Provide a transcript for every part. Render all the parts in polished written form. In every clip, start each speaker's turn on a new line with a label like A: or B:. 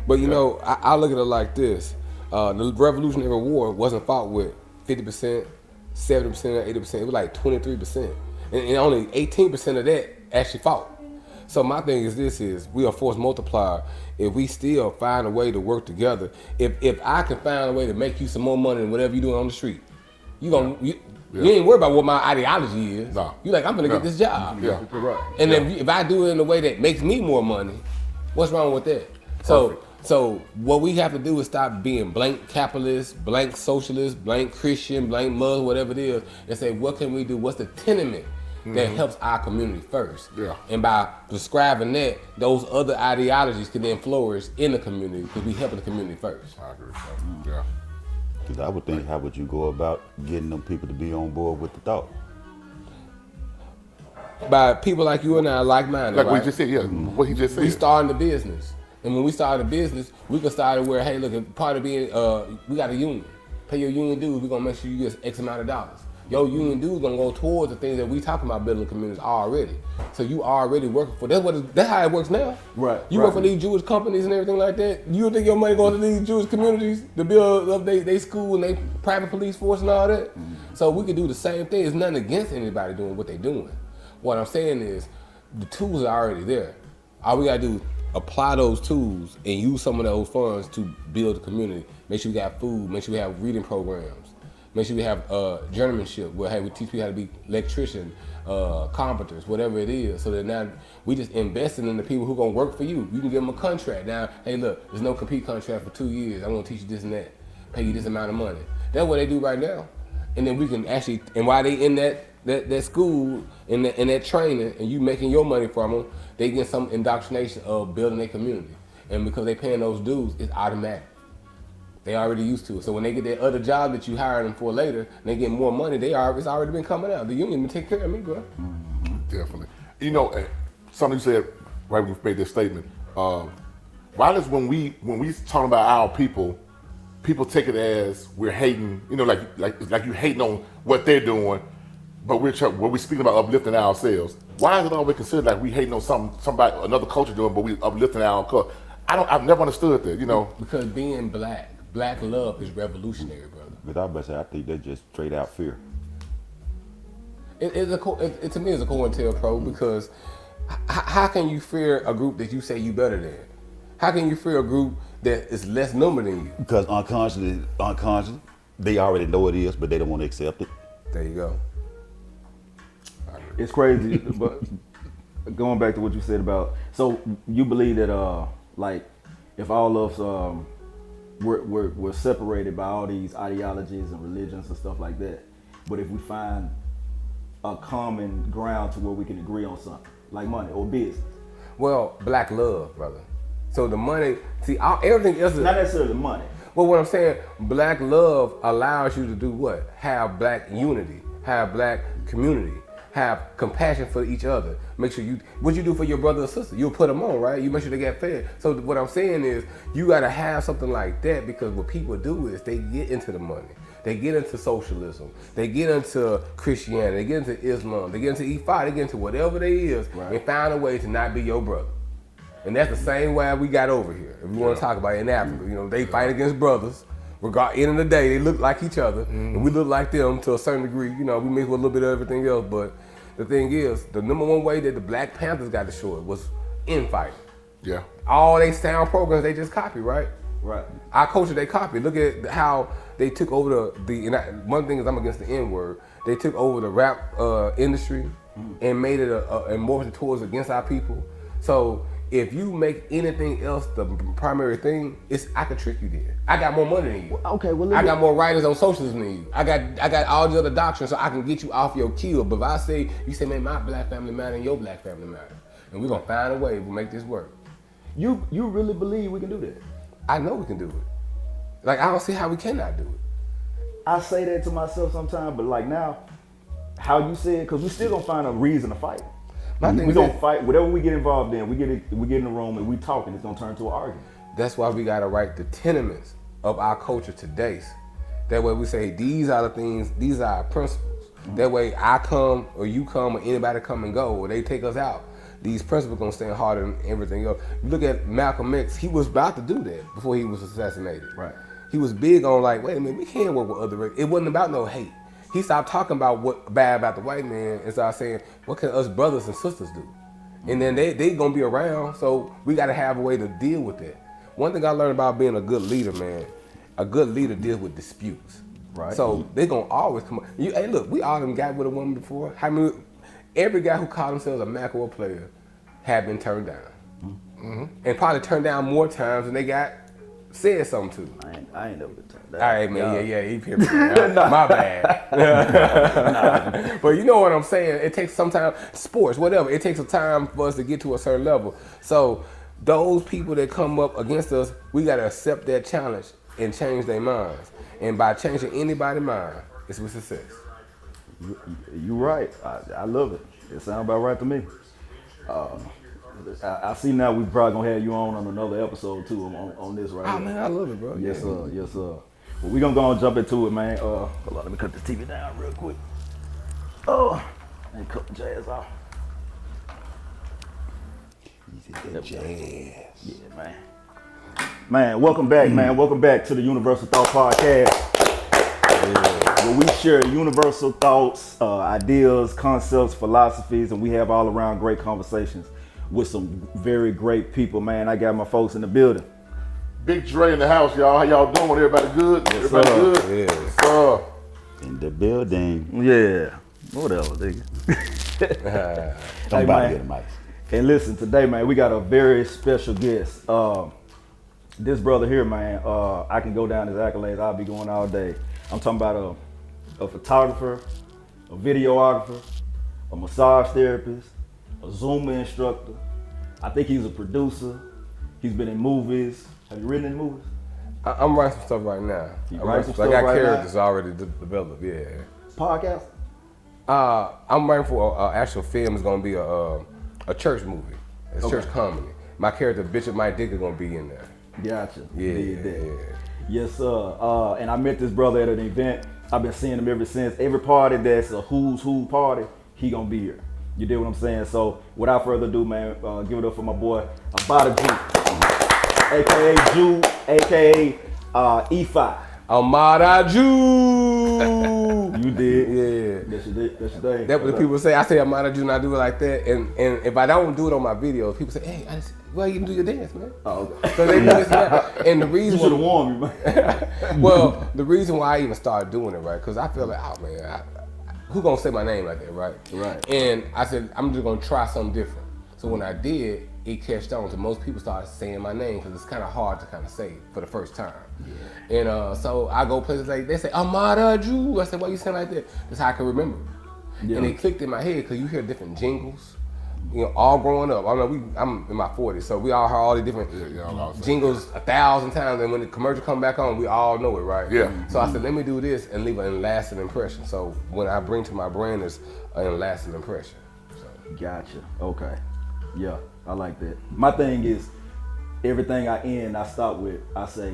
A: But you know, I look at it like this. The Revolutionary War wasn't fought with 50%, 70%, or 80%. It was like 23%. And only 18% of that actually fought. So my thing is this is, we are force multiplier. If we still find a way to work together, if I can find a way to make you some more money than whatever you doing on the street, you ain't worried about what my ideology is.
B: No.
A: You like, I'm gonna get this job.
B: Yeah.
A: And if I do it in a way that makes me more money, what's wrong with that? So what we have to do is stop being blank capitalist, blank socialist, blank Christian, blank Muslim, whatever it is, and say, what can we do? What's the tenement that helps our community first?
B: Yeah.
A: And by prescribing that, those other ideologies can then flourish in the community because we helping the community first.
B: I agree. Yeah.
C: Because I would think, how would you go about getting them people to be on board with the thought?
A: By people like you and I, like-minded,
B: Like
A: right?
B: we just said, what he just said.
A: We starting the business. And when we start a business, we can start it where, hey, look, part of being, we got a union. Pay your union dues, we're gonna make sure you get X amount of dollars. Your union dues gonna go towards the things that we talking about building communities already. So you already working for, that's how it works now.
D: Right.
A: You work for these Jewish companies and everything like that. You think your money going to these Jewish communities to build up they school and they private police force and all that? So we could do the same thing. It's nothing against anybody doing what they doing. What I'm saying is, the tools are already there. All we gotta do, apply those tools and use some of those funds to build the community. Make sure we got food, make sure we have reading programs, make sure we have journeymanship, where hey, we teach people how to be electrician, carpenters, whatever it is, so that now we just investing in the people who gonna work for you. You can give them a contract. Now, hey look, there's no compete contract for 2 years. I'm gonna teach you this and that, pay you this amount of money. That's what they do right now. And then we can actually, and while they in that school, in that training, and you making your money from them, they get some indoctrination of building their community. And because they paying those dues, it's automatic. They already used to it. So when they get that other job that you hire them for later, and they get more money, it's already been coming out. The union been taking care of me, bro.
B: Definitely. You know, something you said right when you made this statement. Why does when we talking about our people take it as we're hating? You know, like you hating on what they're doing, but we're speaking about uplifting ourselves. Why is it always considered like we hating on somebody another culture doing, but we uplifting our culture? I've never understood that. You know,
A: because being black love is revolutionary, brother.
C: But I bet say I think that's just straight out fear.
A: To me, it's a COINTELPRO because how can you fear a group that you say you better than? How can you fear a group that is less number than you?
C: Because unconsciously, they already know it is, but they don't want to accept it.
A: There you go.
D: It's crazy, but going back to what you said about, so you believe that like if all of us we're separated by all these ideologies and religions and stuff like that, but if we find a common ground to where we can agree on something like money or business.
A: Well, black love, brother. So the money, everything else is
D: not necessarily money.
A: Well, what I'm saying, black love allows you to do what? Have black unity, have black community, have compassion for each other. Make sure what you do for your brother or sister, you'll put them on, right? You make sure they get fed. So what I'm saying is, you gotta have something like that, because what people do is they get into the money. They get into socialism. They get into Christianity. They get into Islam. They get into E5. They get into whatever they is, and find a way to not be your brother. And that's the same way we got over here. If we want to talk about it in Africa, you know, they fight against brothers. End of the day, they look like each other, and we look like them to a certain degree. You know, we mix with a little bit of everything else. But the thing is, the number one way that the Black Panthers got destroyed was infighting.
B: Yeah.
A: All they sound programs, they just copy, right?
D: Right.
A: Our culture, they copy. Look at how they took over one thing is I'm against the N-word. They took over the rap industry and made it and morphed it towards against our people. So if you make anything else the primary thing, I could trick you there. I got more money than you.
D: Okay, well,
A: I got more writers on socialism than you. I got all the other doctrines, so I can get you off your kill. But if I say, you say, man, my black family matter and your black family matter, and we're gonna find a way to make this work.
D: You really believe we can do that?
A: I know we can do it. Like, I don't see how we cannot do it.
D: I say that to myself sometimes, but like now, how you say it, because we still gonna find a reason to fight. We gonna fight whatever we get involved in. We get in the room and we talking. It's gonna turn to an argument.
A: That's why we gotta write the tenements of our culture today. That way we say these are the things, these are our principles. That way I come or you come or anybody come and go or they take us out. these principles gonna stand harder than everything else. You look at Malcolm X, he was about to do that before he was assassinated.
D: Right.
A: He was big on like, wait a minute, we can't work with other races. It wasn't about no hate. He stopped talking about what bad about the white man and started saying, what can us brothers and sisters do? And then they gonna be around, so we gotta have a way to deal with that. One thing I learned about being a good leader, man, a good leader deals with disputes.
D: Right.
A: So they gonna always come up. Hey, look, we all done got with a woman before. How many? Every guy who called themselves a macro player had been turned down, and probably turned down more times than they got said something to.
D: I ain't never been told that.
A: All right, man, yeah, he pimped me. My bad. But you know what I'm saying? It takes sometimes, sports, whatever, it takes a time for us to get to a certain level. So those people that come up against us, we gotta accept that challenge and change their minds. And by changing anybody's mind, it's with success.
D: You right. I love it. It sounds about right to me. I see now we probably gonna have you on another episode too on this right
A: Oh
D: here.
A: man, I love it, bro.
D: Yes, sir. Yes, sir. Well, we gonna go and jump into it, man. Hold on, let me cut this TV down real quick. Oh, and cut the jazz off.
C: Jazz.
D: Yeah, man. Man, welcome back, man. Welcome back to the Universal Thought Podcast. Where we share universal thoughts, ideas, concepts, philosophies, and we have all around great conversations with some very great people, man. I got my folks in the building.
B: Big Dre in the house, y'all. How y'all doing? Everybody good?
D: Yes,
B: Everybody
D: sir.
B: good?
A: Yeah.
C: In the building.
D: Yeah, whatever, nigga.
C: Don't bother
D: man.
C: get a mic.
D: And listen, today, man, we got a very special guest. This brother here, man, I can go down his accolades. I'll be going all day. I'm talking about a photographer, a videographer, a massage therapist, a Zumba instructor. I think he's a producer. He's been in movies. Have you written in movies?
A: I'm writing some stuff right now.
D: You
A: I'm
D: writing some
A: I
D: stuff
A: got
D: right
A: characters already developed, yeah.
D: Podcast?
A: I'm writing for an actual film. It's gonna be a church movie. It's church comedy. My character, Bishop Mike Dick, is gonna be in there.
D: Gotcha.
A: Yeah,
D: Did that.
A: yeah.
D: Yes, sir. And I met this brother at an event. I've been seeing him ever since. Every party that's a who's who party, he gonna be here. You dig what I'm saying? So without further ado, man, give it up for my boy, AMODAJU, aka Jew, aka E5.
A: AMODAJU.
D: You did?
A: Yeah.
D: That's your thing.
A: That's what the people say. I say AMODAJU and I do it like that. And if I don't do it on my videos, people say, hey, well, you can do your dance, man.
D: Oh, okay.
A: So they do this and that. And the reason
D: You should have warned me, man.
A: well, the reason why I even started doing it, right? Because I feel like, oh man, who gonna say my name like that, right?
D: Right.
A: And I said, I'm just gonna try something different. So when I did, it catched on. So most people started saying my name because it's kind of hard to kind of say for the first time. Yeah. And so I go places like, they say, AMODAJU. I said, why you saying like that? That's how I can remember. Yeah. And it clicked in my head because you hear different jingles. You know, all growing up. I mean, I'm in my 40s, so we all heard all the different jingles 1,000 times, and when the commercial come back on, we all know it, right?
B: Yeah.
A: So I said, let me do this and leave an lasting impression. So when I bring to my brand is an lasting impression. So.
D: Gotcha. Okay. Yeah, I like that. My thing is, everything I end, I start with, I say,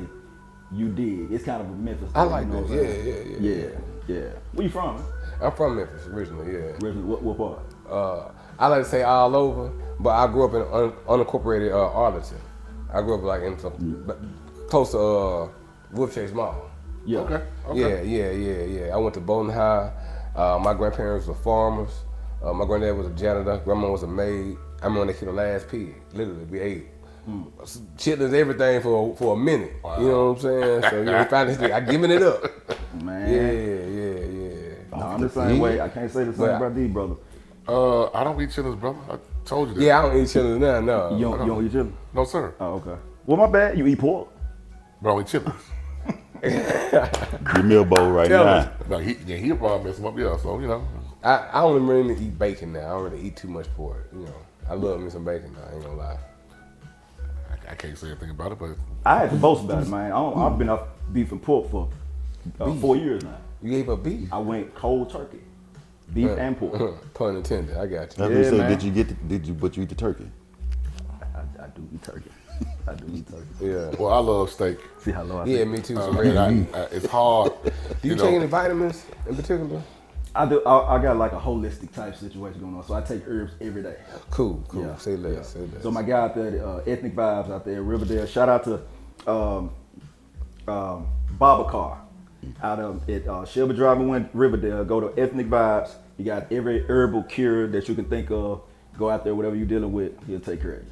D: you dig. It's kind of a Memphis thing.
A: I like
D: you know
A: that. Yeah.
D: Where you from, man?
A: I'm from Memphis originally, yeah.
D: Originally, what part?
A: I like to say all over, but I grew up in unincorporated Arlington. I grew up like in close to Wolf Chase Mall.
D: Yeah.
B: Okay.
A: Yeah. I went to Bowdoin High. My grandparents were farmers. My granddad was a janitor. Grandma was a maid. I remember when they killed the last pig. Literally, we ate chitlins, everything for a minute. Wow. You know what I'm saying? So yeah, we finally, I giving it up.
D: Man.
A: Yeah.
D: No, I'm the same way. I can't say the same about these brothers.
B: I don't eat chitlins, brother. I told you that.
A: Yeah, I don't eat chitlins now, no.
D: You don't eat chitlins?
B: No, sir.
D: Oh, okay. Well, my bad. You eat pork?
B: But I don't eat chitlins.
C: Your meal bowl right now.
B: No, he'll probably mess him up, yeah, so, you know.
A: I don't really eat bacon now. I don't really eat too much pork, you know. I love me some bacon now, I ain't gonna lie.
B: I can't say anything about it, but...
D: I had to boast about it, man. I've been off beef and pork for 4 years now.
A: You gave up beef?
D: I went cold turkey. Beef and pork.
A: Pun intended, I got you.
C: I was gonna say, but you eat the turkey?
D: I do eat turkey. I do eat turkey.
A: Yeah.
B: Well, I love steak.
D: See how low I
A: Yeah,
D: think?
A: me too. Some red meat.
B: It's hard.
A: Do you take any vitamins in particular?
D: I do. I got like a holistic type situation going on, so I take herbs every day.
A: Cool.
D: Yeah.
A: Say less.
D: So my guy out there, Ethnic Vibes out there, Riverdale. Shout out to Babacar out of Shelby Drive in Riverdale. Go to Ethnic Vibes. He got every herbal cure that you can think of. Go out there, whatever you're dealing with, he'll take care of you.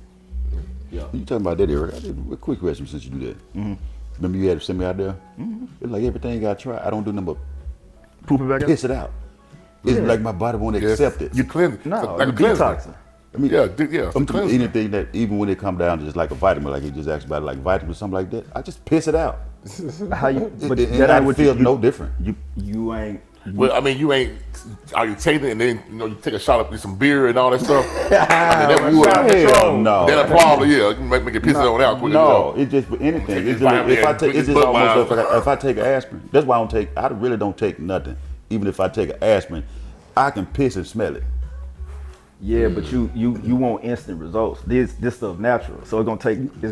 D: Yeah.
C: You talking about that, Eric? I did a quick question since you do that. Mm-hmm. Remember you had to send me out there? Mm-hmm. It's like everything I try, I don't do nothing but
D: Poop it back
C: piss it out. It's like my body won't accept it.
B: You cleanse it.
D: No,
B: like
D: you
B: a cleanser.
D: detoxing.
C: I mean,
B: I'm cleansing.
C: anything that, even when it come down to just like a vitamin, like he just asked about like vitamin or something like that, I just piss it out.
D: How you? But
C: and
D: that
C: I
D: ain't what
C: feel no different.
D: You ain't.
B: Well, I mean, you ain't. Are you taking it and then you take a shot of some beer and all that stuff? I mean, that would.
C: Hell no.
B: Then probably make it piss it on out quick.
C: No, it's just anything. It's just, it's just almost if I take an aspirin. That's why I really don't take nothing. Even if I take an aspirin, I can piss and smell it.
D: Yeah, but you want instant results. This stuff natural, so it's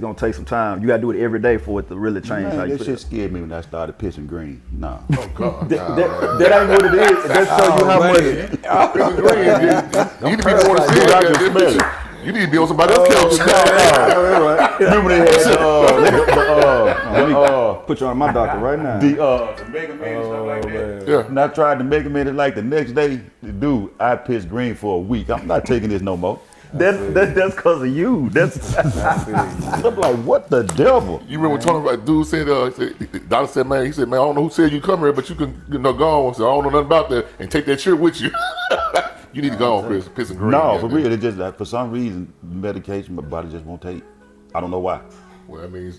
D: gonna take some time. You gotta do it every day for it to really change how you
C: That
D: feel.
C: shit scared me when I started pissing green. No.
B: Oh God.
D: That ain't what it is. That shows you how much.
B: You need to be more serious. You need to be on somebody else's couch.
C: Remember they had
D: Let me put you on my doctor right now.
C: the Mega Man and stuff like that.
B: Yeah.
C: And I tried to Mega Man it like the next day. Dude, I pissed green for a week. I'm not taking this no more.
D: That's cause of you. That's
C: I'm like, what the devil?
B: You remember talking about dude said, doctor said, man, he said, man, I don't know who said you come here, but you can go on. So I don't know nothing about that and take that shit with you. You need to go on piss and green.
C: No, for real. It just for some reason medication my body just won't take. I don't know why.
B: Well, I mean,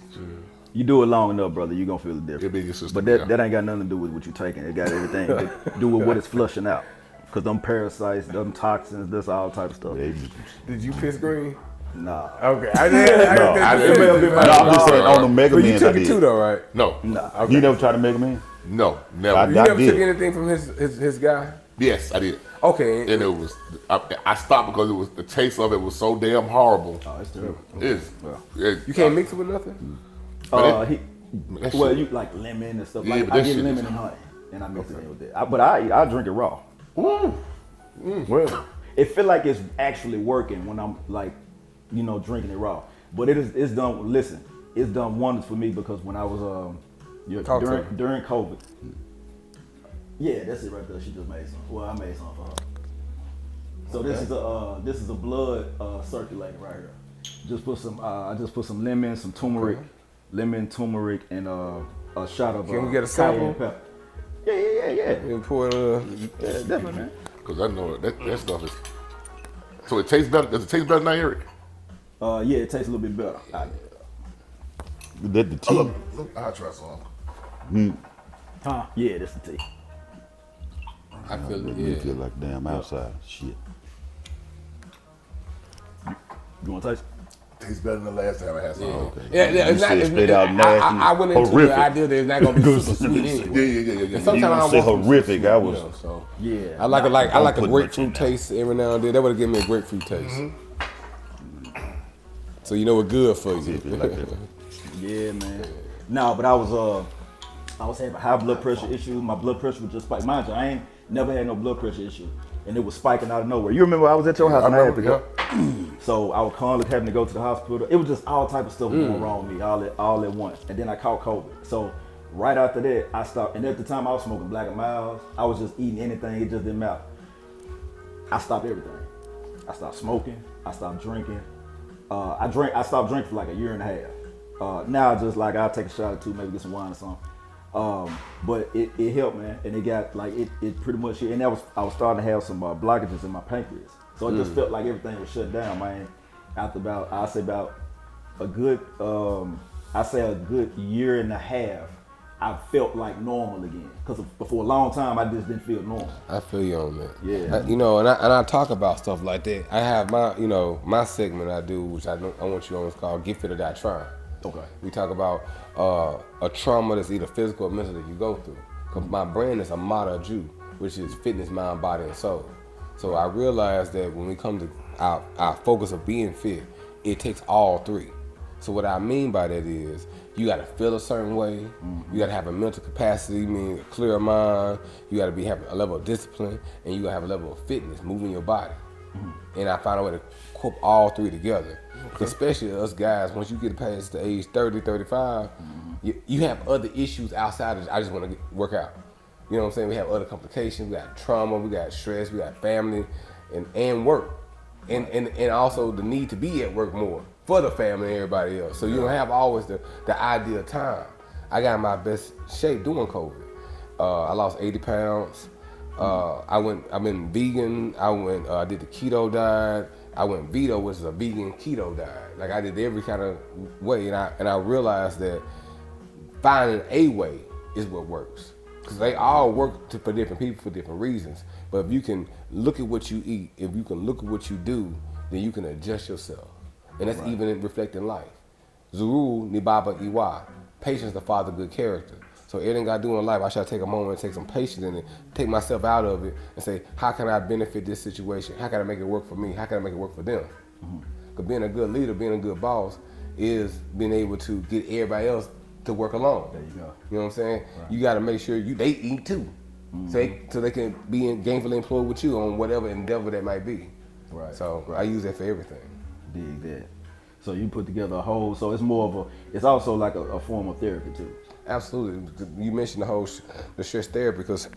D: you do it long enough, brother. You gonna feel the difference.
B: it'll be your system.
D: But that ain't got nothing to do with what you taking. It got everything to do with what it's flushing out. Cause them parasites, them toxins, this all type of stuff.
A: Did you piss green?
D: Nah.
A: Okay. I did.
C: I'm just saying on the Mega
A: But
C: Man.
A: you took it too, though, right?
B: No.
A: Okay.
C: You never tried to Mega Man?
B: No, never.
C: I
A: You never
C: did.
A: took anything from his guy?
B: Yes, I did.
A: Okay.
B: And it was, I stopped because the taste of it was so damn horrible.
D: Oh, it's terrible.
A: You can't mix it with nothing?
B: That
D: Well,
B: shit-
D: you like lemon and stuff.
B: Yeah,
D: Like
B: but
D: I
B: that
D: get
B: shit
D: lemon
B: is-
D: and honey, and I mix it in with that. But I drink it raw. Well, it feel like it's actually working when I'm like, drinking it raw. But it's done. Listen, it's done wonders for me because when I was
A: Talk to me.
D: during COVID. Yeah, that's it right there. She just made some. Well, I made some for her. So this is a blood circulator right here. I just put some lemon, some turmeric, and a shot of.
A: Can we get a
D: cayenne
A: sample?
D: pepper. Yeah.
A: And pour it
D: Yeah, definitely, man.
B: Because I know that stuff is. So it tastes better. Does it taste better now, Eric?
D: Yeah, it tastes a little bit better.
C: That the tea.
B: I'll try some.
D: Huh? Yeah, that's the tea.
A: I feel it,
C: You
A: yeah.
C: feel like damn outside shit.
D: You want to taste?
B: Tastes better than the last time I had some.
C: Okay.
A: Yeah,
C: You
A: it's not.
C: said
A: It's,
C: straight out nasty,
A: I went into
C: horrific.
A: the idea that it's not gonna be super sweet anyway.
B: Yeah.
A: And
C: You
A: sometimes I
C: say
A: want
C: horrific. I was.
A: so
D: Yeah.
A: I like a
C: put much
A: grapefruit
C: in that.
A: taste every now and then. That would have given me a grapefruit taste. So you know it's good for you.
C: Like that.
D: Yeah, man. No, but I was having high blood pressure issues. My blood pressure was just spike. Mind you, I ain't never had no blood pressure issue, and it was spiking out of nowhere. You remember I was at your house and I had to go. So I was constantly having to go to the hospital. It was just all type of stuff going wrong with me all at once. And then I caught COVID. So right after that, I stopped. And at the time I was smoking Black and Milds. I was just eating anything. It just didn't matter. I stopped everything. I stopped smoking. I stopped drinking. I stopped drinking for like a year and a half. Now just like I'll take a shot or two, maybe get some wine or something. But it helped, man. And it got like it pretty much. And I was starting to have some blockages in my pancreas. So it just felt like everything was shut down, man. After about a good year and a half, I felt like normal again. Because for a long time, I just didn't feel normal.
A: I feel you on that.
D: Yeah.
A: And I talk about stuff like that. I have my segment I do, which I want you on. It's called Get Fit or Die Trying.
D: Okay.
A: We talk about a trauma that's either physical or mental that you go through. 'Cause my brand is AMODAJU, which is fitness, mind, body, and soul. So I realized that when we come to our focus of being fit, it takes all three. So what I mean by that is you got to feel a certain way. You got to have a mental capacity, meaning a clear mind. You got to have a level of discipline, and you got to have a level of fitness, moving your body. And I found a way to cope all three together. Especially us guys, once you get past the age 30, 35, you have other issues outside of I just want to work out. You know what I'm saying? We have other complications. We got trauma. We got stress. We got family, and work, and also the need to be at work more for the family and everybody else. So you don't have always the ideal time. I got in my best shape doing COVID. I lost 80 pounds. I've been vegan. I did the keto diet. I went veto, which is a vegan keto diet. Like I did every kind of way, and I realized that finding a way is what works. Because they all work for different people for different reasons. But if you can look at what you eat, if you can look at what you do, then you can adjust yourself. And that's even reflecting life. Zuru Nibaba Iwa, patience the father of good character. So everything I do in life, I should take a moment and take some patience in it, take myself out of it, and say, how can I benefit this situation? How can I make it work for me? How can I make it work for them? Because being a good leader, being a good boss, is being able to get everybody else to work along.
D: There you go.
A: You know what I'm saying? Right. You got to make sure they eat too, so they can be gainfully employed with you on whatever endeavor that might be.
D: Right.
A: So I use that for everything.
D: Dig that. So you put together a whole. So it's more of it's also like a form of therapy too.
A: Absolutely. You mentioned the stretch therapy because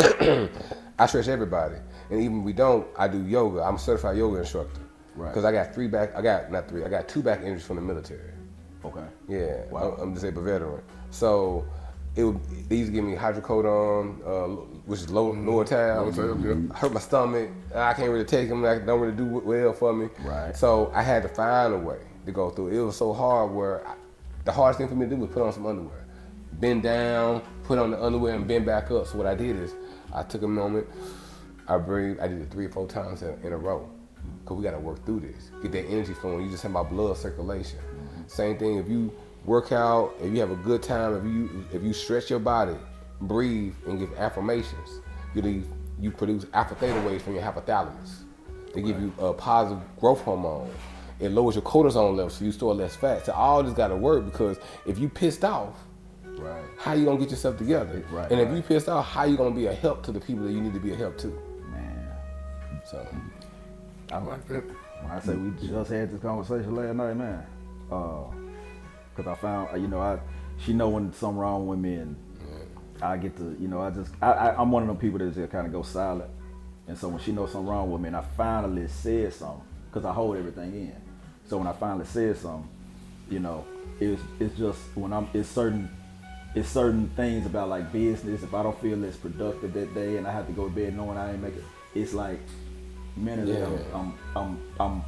A: I stretch everybody, and even if we don't, I do yoga. I'm a certified yoga instructor. Right. Because I got I got 2 back injuries from the military.
D: Okay.
A: Yeah.
D: Wow.
A: I'm a disabled veteran. So they used to give me hydrocodone, which is Nortel. I hurt my stomach. I can't really take them. I don't really do well for me.
D: Right.
A: So I had to find a way to go through it. It was so hard where the hardest thing for me to do was put on some underwear. Bend down, put on the underwear, and bend back up. So what I did is I took a moment, I breathed. I did it 3 or 4 times in a row. Because we got to work through this. Get that energy flowing. You just have about blood circulation. Same thing, if you work out, if you have a good time, if you stretch your body, breathe, and give affirmations, you produce alpha theta waves from your hypothalamus. They give you a positive growth hormone. It lowers your cortisol level so you store less fat. So all this got to work because if you pissed off,
D: right,
A: how you gonna get yourself together?
D: Right,
A: and if you pissed off, how you gonna be a help to the people that you need to be a help to?
D: Man.
A: So
B: I like that.
D: When I say we just had this conversation last night, man, because I found, she know when something wrong with me, and I get to, I'm one of them people that just kind of go silent. And so when she knows something wrong with me, and I finally said something, because I hold everything in. So when I finally said something, it's just when it's certain things about like business. If I don't feel as productive that day, and I have to go to bed knowing I ain't make it, it's like mentally I'm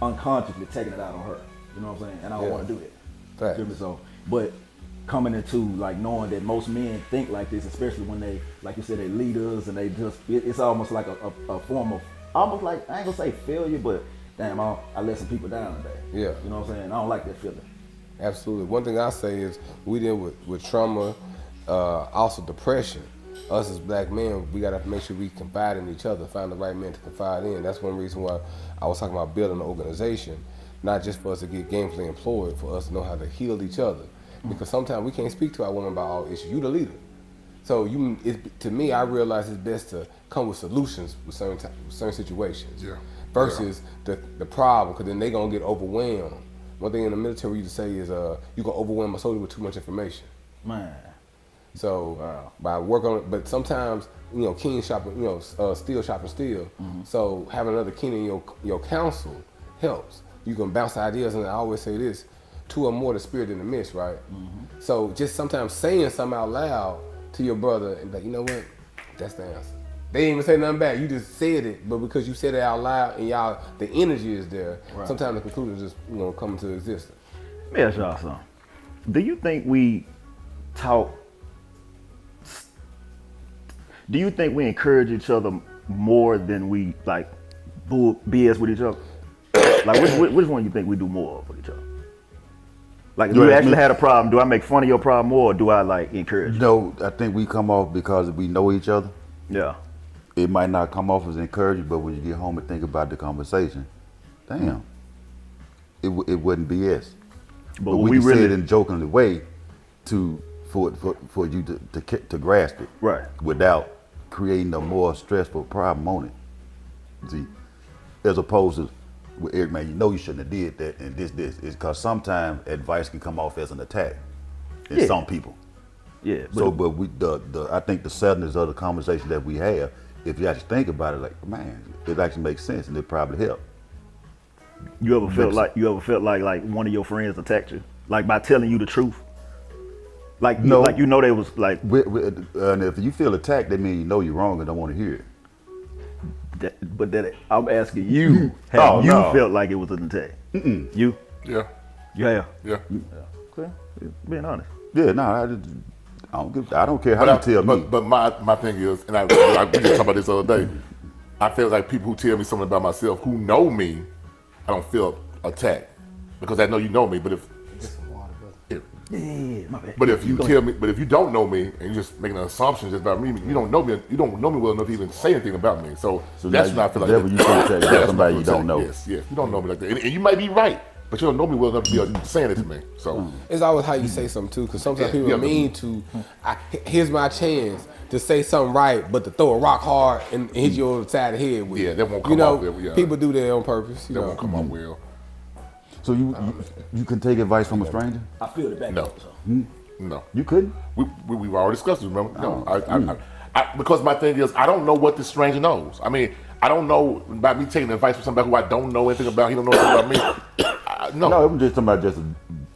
D: unconsciously taking it out on her. You know what I'm saying? And I don't want to do that.
A: Fact.
D: Feel me? So, but coming into like knowing that most men think like this, especially when they, like you said, they leaders, and they just, it's almost like a form of, almost like, I ain't gonna say failure, but damn, I let some people down today.
A: Yeah.
D: You know what I'm saying? I don't like that feeling.
A: Absolutely. One thing I say is we deal with trauma, also depression. Us as black men, we gotta make sure we confide in each other, find the right men to confide in. That's one reason why I was talking about building an organization, not just for us to get gainfully employed, for us to know how to heal each other. Because sometimes we can't speak to our women about all issues. You the leader. So to me, I realize it's best to come with solutions with certain situations.
B: Yeah.
A: Versus the problem, because then they gonna get overwhelmed. One thing in the military we used to say is you can overwhelm a soldier with too much information.
D: Man.
A: So by working on it, but sometimes king shopping, steel shopping steel. So having another king in your council helps. You can bounce ideas, and I always say this: 2 or more the spirit in the midst, right? So just sometimes saying something out loud to your brother and like, you know what, that's the answer. They didn't even say nothing back. You just said it, but because you said it out loud and the energy is there. Right. Sometimes the conclusion just come into existence.
D: Let me ask y'all something. Do you think we encourage each other more than we like BS with each other? Like which one you think we do more of with each other? Like if you actually had a problem, do I make fun of your problem more, or do I like encourage you?
C: No, I think we come off because we know each other.
D: Yeah.
C: It might not come off as encouraging, but when you get home and think about the conversation, damn, it wouldn't BS. But we can say it in a jokingly way for you to grasp it.
D: Right.
C: Without creating a more stressful problem on it. See, as opposed to with Eric, man, you know you shouldn't have did that and this is because sometimes advice can come off as an attack in some people.
D: Yeah.
C: But I think the sadness of the conversation that we have, if you actually think about it, like, man, it actually makes sense and it probably helped.
D: You ever felt like one of your friends attacked you, like by telling you the truth? Like
C: No.
D: like you know they was like.
C: And if you feel attacked, that means you know you're wrong and don't want to hear it.
D: I'm asking you, have you felt like it was an attack?
C: Mm-mm.
D: You?
B: Yeah.
D: You have?
B: Yeah.
D: Okay. Being honest.
C: Yeah, no, I don't care how you tell me.
B: But my thing is, and we just talked about this the other day. I feel like people who tell me something about myself who know me, I don't feel attacked because I know you know me. But if
D: Yeah, my bad.
B: But if you tell me, but if you don't know me and you're just making an assumption just about me, you don't know me. You don't know me well enough to even say anything about me. So that's when I feel like
C: that. You can't say about somebody you don't know.
B: Yes, you don't know me like that, and you might be right, but you don't know me well enough to be saying it to me. So
A: it's always how you say something too, because sometimes people are mean to. Here's my chance to say something right, but to throw a rock hard and hit you over the side of the head with.
B: Yeah,
A: it.
B: that won't come off well. Yeah.
A: People do that on purpose.
B: That won't come off well.
C: So you can take advice from a stranger?
D: I feel the back.
B: No. No.
C: You couldn't?
B: We've already discussed it, remember? No. I because my thing is, I don't know what this stranger knows. I mean, I don't know about me taking advice from somebody who I don't know anything about. He don't know anything about me. No,
C: I'm just talking about just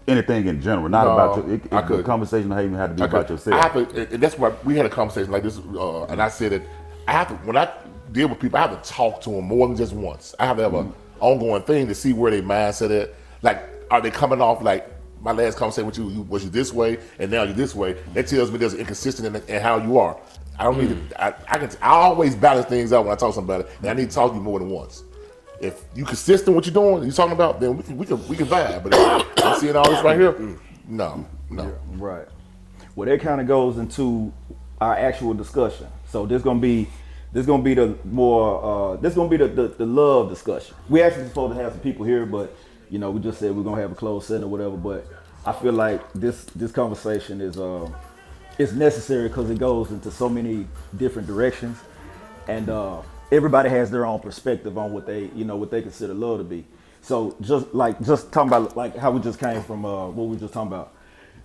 C: anything in general, not about your. The conversation don't even have to be about yourself.
B: I have to, and that's why we had a conversation like this, and I said that I have to, when I deal with people, I have to talk to them more than just once. I have to have an ongoing thing to see where their mindset at. Like, are they coming off like my last conversation with you was you this way, and now you're this way? That tells me there's inconsistent in how you are. I don't need to. I always balance things out when I talk to somebody, and I need to talk to you more than once. If you consistent what you're doing, you're talking about, then we can vibe. But if I'm seeing all this right here, no.
D: Yeah, right. Well, that kind of goes into our actual discussion. So this gonna be the more this gonna be the love discussion. We actually supposed to have some people here, but we just said we're gonna have a closed setting or whatever. But I feel like this conversation is it's necessary because it goes into so many different directions, and everybody has their own perspective on what they consider love to be. So just talking about like how we just came from what we were just talking about.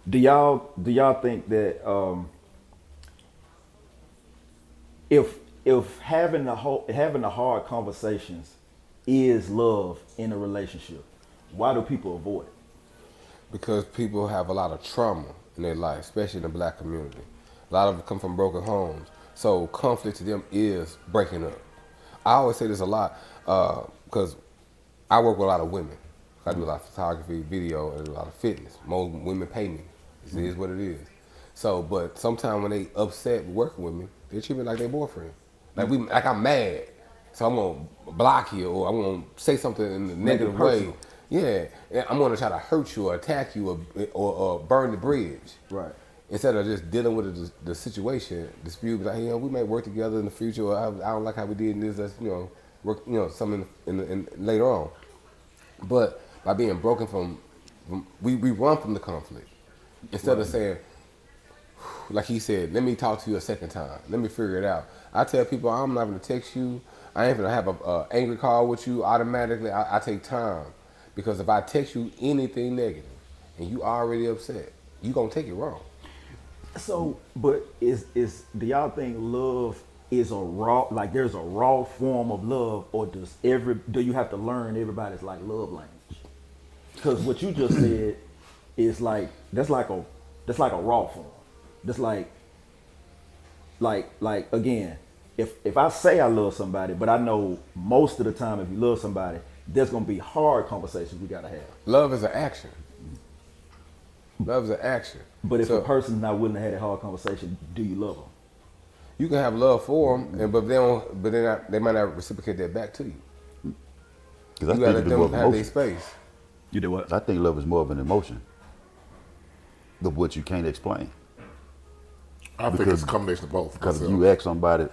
D: Do y'all think that if having the hard conversations is love in a relationship, why do people avoid it?
A: Because people have a lot of trauma in their life, especially in the black community. A lot of them come from broken homes. So conflict to them is breaking up. I always say this a lot because I work with a lot of women. I do a lot of photography, video, and a lot of fitness. Most women pay me. It is what it is. So, but sometimes when they upset working with me, they treat me like their boyfriend. Like I'm mad. So I'm gonna block you, or I'm gonna say something in a negative way. Yeah, I'm gonna try to hurt you or attack you or burn the bridge.
D: Right.
A: Instead of just dealing with the situation, dispute, like, we may work together in the future, or I don't like how we did this, let's, work, something in later on. But by being broken from we run from the conflict. Instead of saying, like he said, let me talk to you a second time. Let me figure it out. I tell people I'm not gonna text you. I ain't gonna have a angry call with you automatically. I take time. Because if I text you anything negative and you already upset, you gonna take it wrong.
D: So, but do y'all think love is a raw, like there's a raw form of love, or do you have to learn everybody's like love language? Because what you just said is like that's like a raw form. That's like again, if I say I love somebody, but I know most of the time if you love somebody, there's gonna be hard conversations we gotta have.
A: Love is an action. Love is an action.
D: But if a person's not willing to have that hard conversation, do you love them?
A: You can have love for them, but they might not reciprocate that back to you. You gotta let them have their space.
D: You do what?
C: I think love is more of an emotion of what you can't explain.
B: I think it's a combination of both.
C: Because if you ask somebody,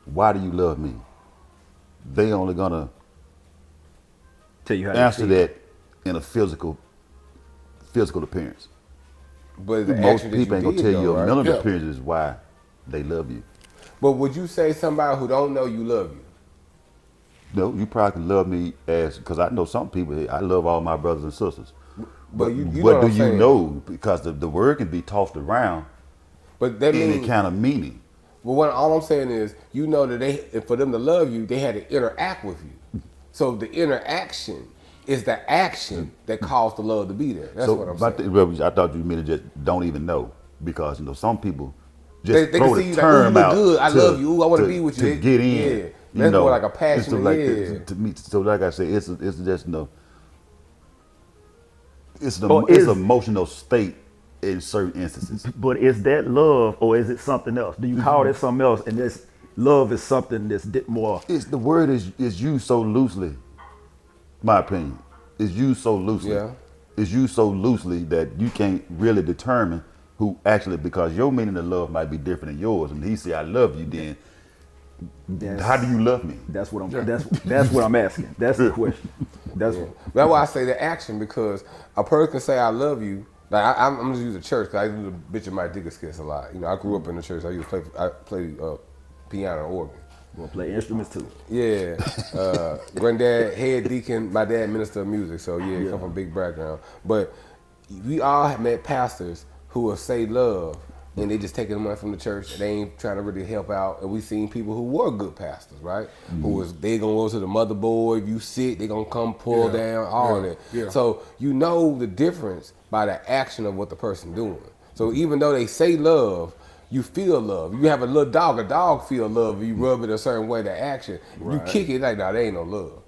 C: why do you love me? They only gonna
D: tell you how
C: answer that in a physical physical appearance.
A: But the
C: Most
A: action that
C: people ain't gonna
A: did,
C: tell
A: though,
C: you a
A: right?
C: mental
B: Yeah.
C: appearance is why they love you.
A: But would you say somebody who don't know you love you?
C: No, you probably can love me because I know some people. I love all my brothers and sisters. But
A: you know
C: what
A: what
C: do
A: I'm
C: you
A: saying.
C: know? Because the word can be tossed around
A: But that
C: any
A: means,
C: kind of meaning.
A: well, all I'm saying is, you know that for them to love you, they had to interact with you. So the interaction is the action that caused the love to be there. That's what I'm saying.
C: I thought you meant to just don't even know because some people
A: They
C: just
A: can
C: throw
A: see
C: the
A: you like, "Ooh, you
C: term
A: look
C: out.
A: good. I love you. Ooh, I want to be with you."
C: To get in.
A: Yeah,
C: You
A: that's
C: know,
A: more like a
C: it's
A: passionate.
C: like
A: Yeah.
C: to me. So like I said, it's just it's
D: Is-
C: an emotional state in certain instances.
D: But is that love or is it something else? Do you call that something else? And this love is something that's more.
C: It's the word is used so loosely. My opinion, is used so loosely.
A: Yeah.
C: It's used so loosely that you can't really determine who actually, because your meaning of love might be different than yours. And he say, "I love you." Then, how do you love me?
D: That's what I'm. That's what I'm asking. That's the question. That's
A: Yeah. That's why I say the action, because a person can say I love you. Like I'm just using church because I use the bitch in my digger skits a lot. You know, I grew up in the church. I play piano and organ.
D: We'll play instruments too.
A: Yeah, granddad, head deacon, my dad minister of music. So yeah, come from a big background. But we all have met pastors who will say love, and they just taking the money from the church. And they ain't trying to really help out. And we seen people who were good pastors, right? Who was they gonna go to the motherboard. If you sick, they gonna come pull down all that.
B: Yeah.
A: So you know the difference by the action of what the person doing. So even though they say love, you feel love. You have a little dog. A dog feel love. You rub it a certain way. The action. You kick it like, nah, there ain't no love.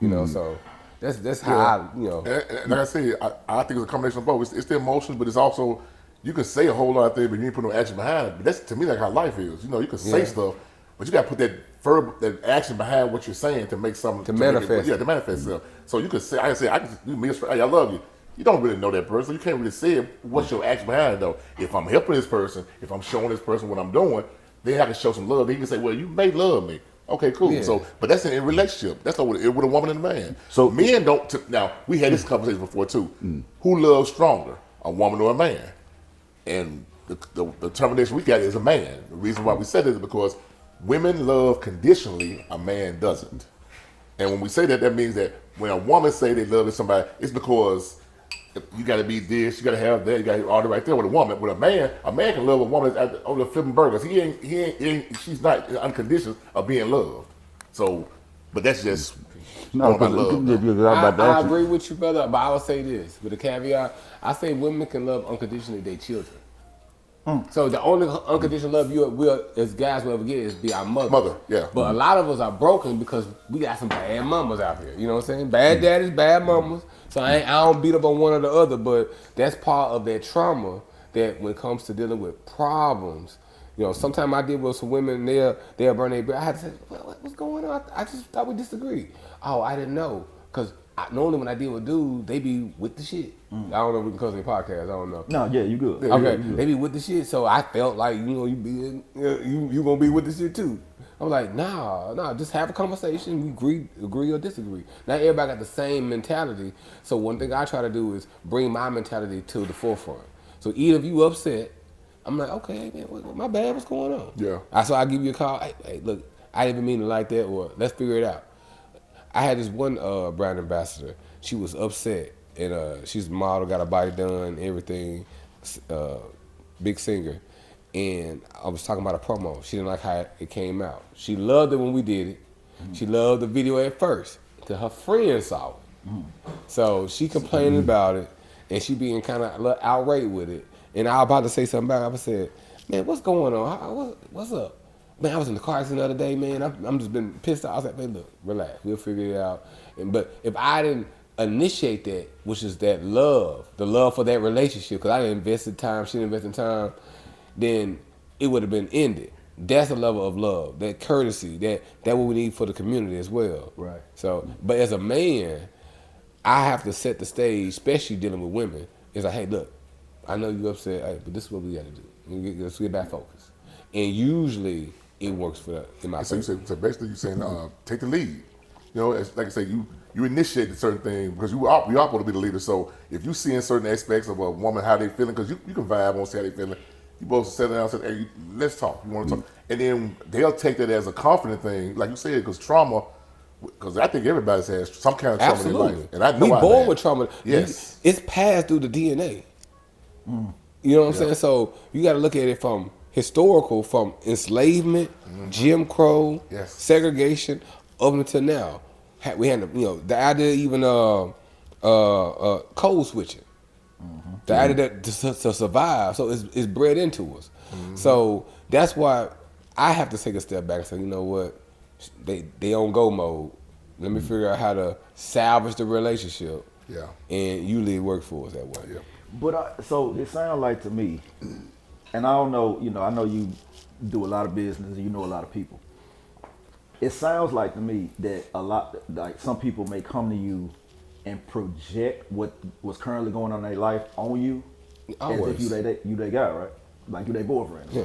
A: You know. So that's how I. You know.
B: And like I said, I think it's a combination of both. It's the emotions, but it's also, you can say a whole lot of things, but you ain't put no action behind it. But that's, to me, like how life is. You know, you can say stuff, but you got to put that action behind what you're saying to make something
A: To manifest.
B: to manifest itself. So you can say, hey, I love you. You don't really know that person. You can't really say it. What's your action behind it, though? If I'm helping this person, if I'm showing this person what I'm doing, then I can show some love. Then he can say, well, you may love me. Okay, cool.
A: Yeah.
B: So, but that's in a relationship. That's not with a woman and a man.
C: So-
B: men don't. Now we had this conversation before too. Who loves stronger, a woman or a man? And the determination we got is a man. The reason why we said it is because women love conditionally, a man doesn't. And when we say that, that means that when a woman say they love somebody, it's because you got to be this, you got to have that, you got to all that right there with a woman. With a man can love a woman over flipping burgers. She's not unconditional of being loved. So, but that's just
C: No,
B: about love.
A: I agree with you, brother. But I would say this with a caveat. I say women can love unconditionally their children. So the only unconditional love you as guys will ever get is be our mother.
B: Mother, yeah.
A: But a lot of us are broken because we got some bad mamas out here. You know what I'm saying? Bad daddies, bad mamas. So I don't beat up on one or the other, but that's part of that trauma that when it comes to dealing with problems. You know, sometimes I deal with some women, they'll burn their breath. I had to say, what's going on? I just thought we disagreed. Oh, I didn't know. Because normally when I deal with dudes, they be with the shit. I don't know if we can cause their podcast. I don't know.
D: No, yeah, you good.
A: Okay, they be with the shit, so I felt like you gonna be with the shit too. I'm like, nah, just have a conversation. We agree or disagree. Not everybody got the same mentality. So one thing I try to do is bring my mentality to the forefront. So either if you upset, I'm like, okay, man, my bad, what's going on?
B: Yeah.
A: So I give you a call. Hey, look, I didn't even mean it like that, or let's figure it out. I had this one brand ambassador. She was upset, and she's a model, got her body done, everything, big singer. And I was talking about a promo. She didn't like how it came out. She loved it when we did it. She loved the video at first, till her friends saw it. So she complaining about it, and she being kind of outraged with it. And I was about to say something back. I said, man, what's going on? What's up? Man, I was in the car accident the other day, man. I'm just been pissed off. I was like, man, look, relax. We'll figure it out. But if I didn't initiate that, which is that love, the love for that relationship, because I didn't invested time, she didn't invest time, then it would have been ended. That's a level of love, that courtesy, that what we need for the community as well.
D: Right.
A: So, but as a man, I have to set the stage, especially dealing with women. It's like, hey, look, I know you upset, hey, but this is what we got to do. Let's get back focused. And usually it works in my
B: So you
A: favor.
B: said, so basically you're saying take the lead. You know, it's like I say, you initiate a certain thing because we are supposed to be the leader. So if you see in certain aspects of a woman how they feeling, because you can vibe on see how they feeling, you both sit down and say, hey, let's talk. You want to talk, and then they'll take that as a confident thing, like you said, because trauma. Because I think everybody's has some kind of trauma
A: Absolutely.
B: in their life, and I know
A: we
B: I
A: born
B: have.
A: with trauma.
B: Yes,
A: It's passed through the DNA. You know what I'm saying? So you got to look at it from historical, from enslavement, Jim Crow,
B: Yes.
A: segregation, up until now. We had the idea even code switching. The idea that to survive, so it's bred into us. So that's why I have to take a step back and say, you know what, they on go mode. Let me figure out how to salvage the relationship.
B: Yeah.
A: And you lead work for us that way.
B: Yeah.
D: But so it sounds like to me, and I don't know, I know you do a lot of business, and you know a lot of people. It sounds like to me that like some people may come to you and project what's currently going on in their life on you,
A: Always.
D: as if you they guy, right? Like you they boyfriend.
A: Yeah.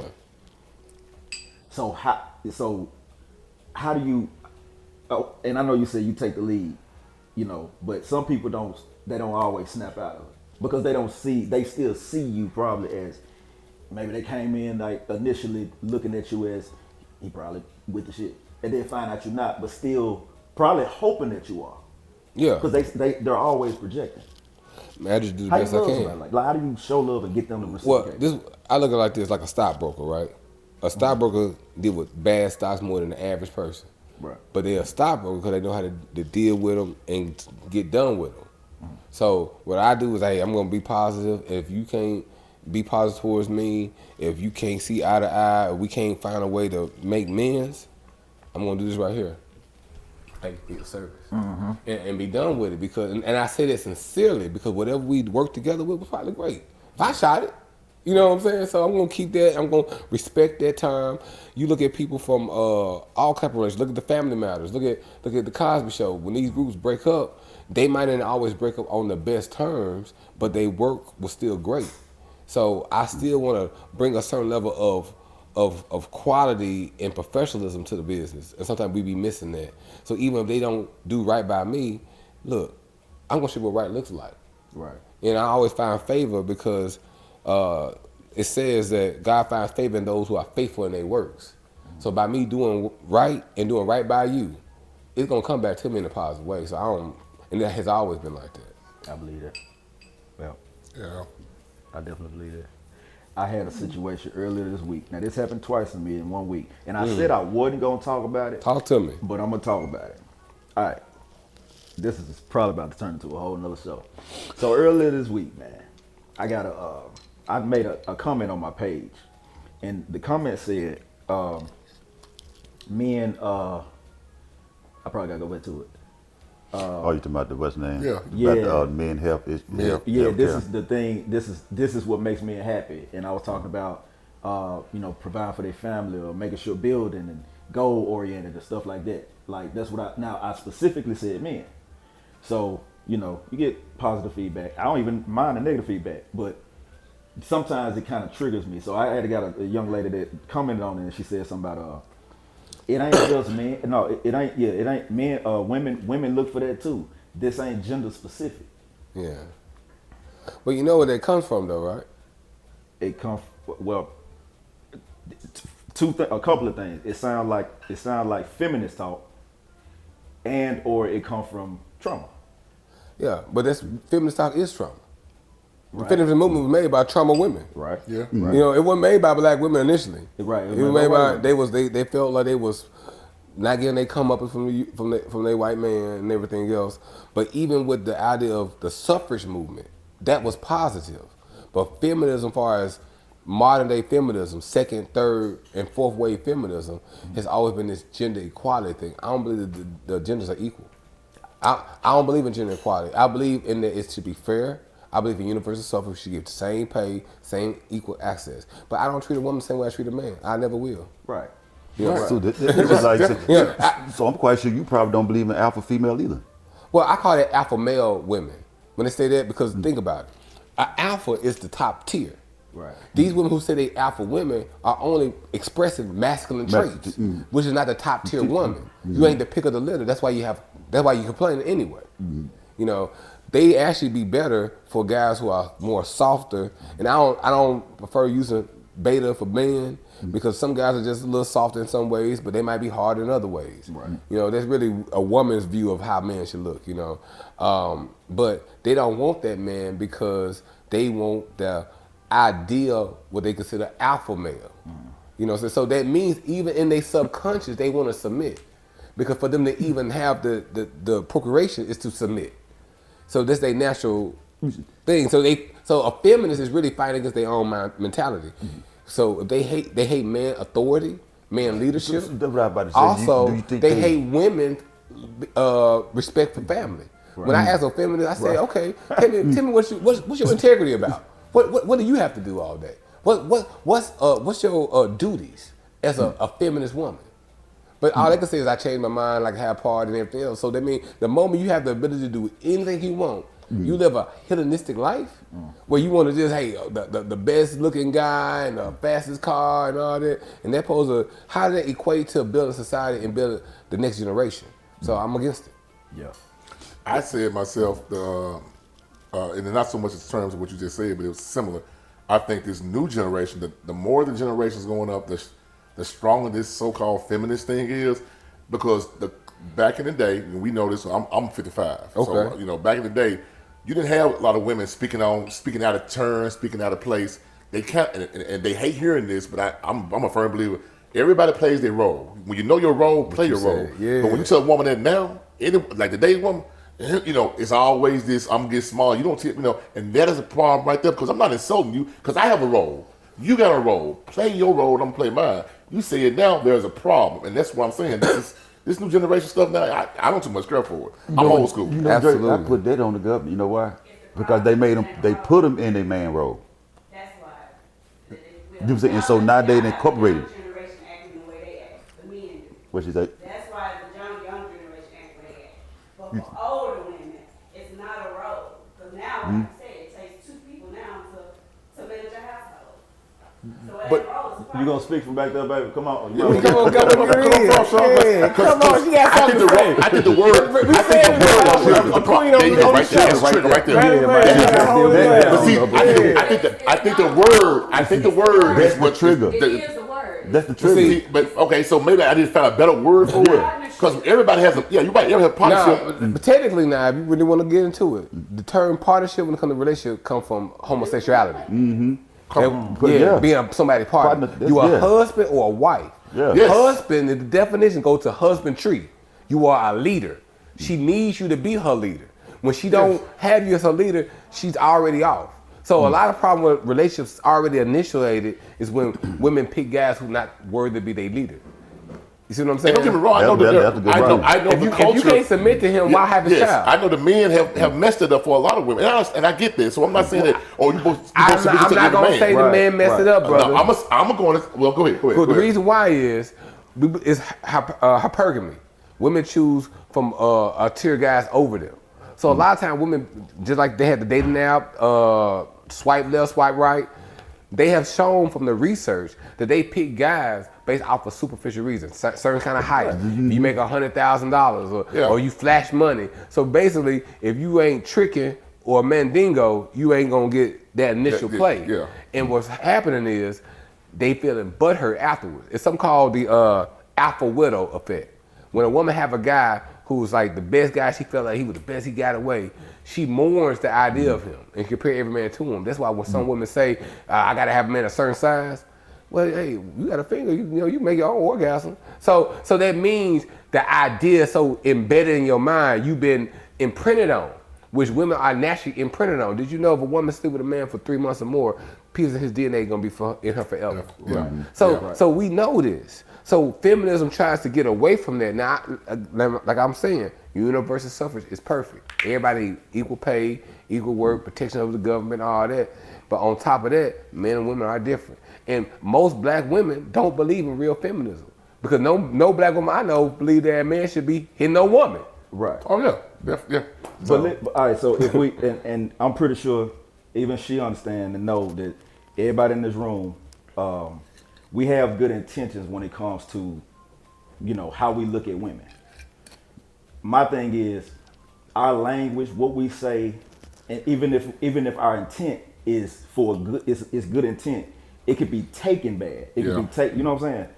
D: So how do you? Oh, and I know you said you take the lead, but some people don't always snap out of it because they still see you probably as maybe they came in like initially looking at you as he probably with the shit, and then find out you're not, but still probably hoping that you are.
A: Yeah.
D: Because they're always projecting.
A: Man, I just do the
D: How you
A: best I
D: love
A: can.
D: somebody? Like how do you show love and get them to
A: Well,
D: reciprocate?
A: I look at it like this, like a stockbroker, right? A stockbroker deal with bad stocks more than the average person.
D: Right.
A: But they're a stockbroker because they know how to deal with them and get done with them. So what I do is, hey, I'm gonna be positive. If you can't be positive towards me, if you can't see eye to eye, or we can't find a way to make amends, I'm gonna do this right here. Hey, get service and be done with it. Because, and I say that sincerely, because whatever we work together with was probably great. If I shot it, you know what I'm saying? So I'm gonna keep that. I'm gonna respect that time. You look at people from all corporations. Look at the Family Matters. Look at the Cosby Show. When these groups break up, they might not always break up on the best terms, but they work was still great. So I still want to bring a certain level of quality and professionalism to the business, and sometimes we be missing that. So even if they don't do right by me, look, I'm gonna show what right looks like.
D: Right.
A: And I always find favor because it says that God finds favor in those who are faithful in their works. So by me doing right and doing right by you, it's gonna come back to me in a positive way. So and that has always been like that.
D: I believe that. Well,
B: Yeah.
D: I definitely believe that. I had a situation earlier this week. Now this happened twice to me in 1 week, and I said I wasn't gonna talk about it.
A: Talk to me.
D: But I'm gonna talk about it. All right. This is probably about to turn into a whole nother show. So earlier this week, man, I made a comment on my page, and the comment said, men, I probably gotta go back to it.
C: You talking about the what's name?
B: Yeah.
C: About men health is
B: Yeah.
D: This is the thing. This is what makes men happy. And I was talking about, providing for their family or making sure building and goal oriented and stuff like that. Like that's what I specifically said men. So you get positive feedback. I don't even mind the negative feedback, but sometimes it kind of triggers me. So I had got a young lady that commented on it, and she said something about it ain't just men. No, it ain't. Yeah, it ain't men. Women look for that too. This ain't gender specific.
A: Yeah. But you know where that comes from, though, right?
D: It comes well. A couple of things. It sounds like feminist talk, and or it comes from trauma.
A: Yeah, but that's feminist talk is trauma.
D: Right.
A: The feminist movement was made by trauma women.
D: Right.
B: Yeah.
A: You know, it wasn't made by black women initially.
D: Right.
A: It was made by they felt like they was not getting they come up from their white man and everything else. But even with the idea of the suffrage movement, that was positive. But feminism, as far as modern day feminism, second, third, and fourth wave feminism, has always been this gender equality thing. I don't believe that the genders are equal. I don't believe in gender equality. I believe in that it should be fair. I believe in universal suffrage should give the same pay, same equal access. But I don't treat a woman the same way I treat a man. I never will.
D: Right.
A: You know,
C: So,
A: right.
C: this is like, so I'm quite sure you probably don't believe in alpha female either.
A: Well, I call it alpha male women when they say that because think about it. An alpha is the top tier.
D: Right.
A: These women who say they alpha women are only expressing masculine traits, which is not the top tier woman. You ain't the pick of the litter. That's why you have That's why you complaining anyway. You know, they actually be better for guys who are more softer. And I don't prefer using beta for men because some guys are just a little softer in some ways, but they might be harder in other ways. Right. You know, that's really a woman's view of how men should look. You know, but they don't want that man because they want the ideal what they consider alpha male. You know, so that means even in their subconscious they want to submit. Because for them to even have the procreation is to submit. So that's their natural thing. So a feminist is really fighting against their own mentality. So if they hate man authority, man leadership. Also, they hate women respect for family. When I ask a feminist, I say, okay, tell me what's your integrity about? What do you have to do all day? What's your duties as a feminist woman? But all they can say is I changed my mind, like have party and everything else. So that means the moment you have the ability to do anything you want, you live a hedonistic life where you want to just, hey, the best looking guy and the fastest car and all that. And that poses how does that equate to building society and building the next generation? So I'm against it.
D: Yeah.
B: I said myself, and not so much in terms of what you just said, but it was similar. I think this new generation, the more the generation's going up, the stronger this so-called feminist thing is, because back in the day, and we know this, I'm 55.
A: Okay. So,
B: you know, back in the day, you didn't have a lot of women speaking out of turn, speaking out of place. They can't, and they hate hearing this, but I'm a firm believer. Everybody plays their role. When you know your role, play your role.
A: Yeah.
B: But when you tell a woman that now, like today's woman, you know, it's always this, I'm getting small. You don't, you know, and that is a problem right there, because I'm not insulting you, because I have a role. You got a role. Play your role, and I'm gonna play mine. You say it now, there's a problem, and that's what I'm saying. This new generation stuff now, I don't too much care for it. I'm old school.
C: You know,
A: Absolutely.
C: I put that on the government. You know why? Because they put them in their man role.
E: That's why.
C: You know what I'm saying? And so now they incorporated.
E: Generation acting the way they act. The men do.
C: What she say?
E: That's why the young generation act the way they act. But for older women, it's not a role. Because now, like I said, it takes two people now to manage a household. So
B: But
D: You gonna speak from back there, baby? Come on.
A: Come on, come on, come on, she got something to say.
B: I think the word.
A: A queen on the
B: right there. That's trigger right there. But see, I think the word is what
C: trigger.
E: it is a word.
C: That's the trigger.
B: See, but okay, so maybe I didn't find a better word for it, because everybody has you might have partnership.
A: But technically now, if you really want to get into it, the term partnership when it comes to relationship come from homosexuality. Being somebody's partner. You a husband or a wife.
C: Yeah.
B: Yes.
A: Husband, the definition goes to husbandry. You are a leader. She needs you to be her leader. When she don't have you as her leader, she's already off. So a lot of problem with relationships already initiated is when women pick guys who not worthy to be their leader. You see what I'm saying?
B: Don't get me wrong. I know
A: If
B: the
A: you
B: culture.
A: can't submit to him, why have a child?
B: I know the men have messed it up for a lot of women, and I get this. So I'm not saying that. Oh, you both.
A: I'm not gonna say the man messed it up, brother.
B: No, I'm going to. Well, go ahead.
A: The reason why is hypergamy. Women choose from a tier guys over them. So a lot of times women, just like they had the dating app, swipe left, swipe right, they have shown from the research that they pick guys based off of superficial reasons, certain kind of height. You make $100,000 or you flash money. So basically, if you ain't tricking or a mandingo, you ain't gonna get that initial play.
B: Yeah.
A: And what's happening is they feeling butthurt afterwards. It's something called the alpha widow effect. When a woman have a guy who's like the best guy, she felt like he was the best, he got away, she mourns the idea of him and compare every man to him. That's why when some women say, I gotta have a man a certain size, well, hey, you got a finger, you make your own orgasm. So that means the idea is so embedded in your mind, you've been imprinted on, which women are naturally imprinted on. Did you know if a woman sleep with a man for 3 months or more, pieces of his DNA gonna be in her forever?
B: Yeah.
A: So we know this. So feminism tries to get away from that. Now, like I'm saying, universal suffrage is perfect. Everybody equal pay, equal work, protection of the government, all that. But on top of that, men and women are different. And most black women don't believe in real feminism, because no black woman I know believe that a man should be hitting no woman.
D: Right.
B: Oh yeah.
D: But all right, so if we and I'm pretty sure even she understand and know that everybody in this room, we have good intentions when it comes to, how we look at women. my thing is our language, what we say, and even if our intent is for good, is good intent, it could be taken bad. It could be taken. You know what I'm saying?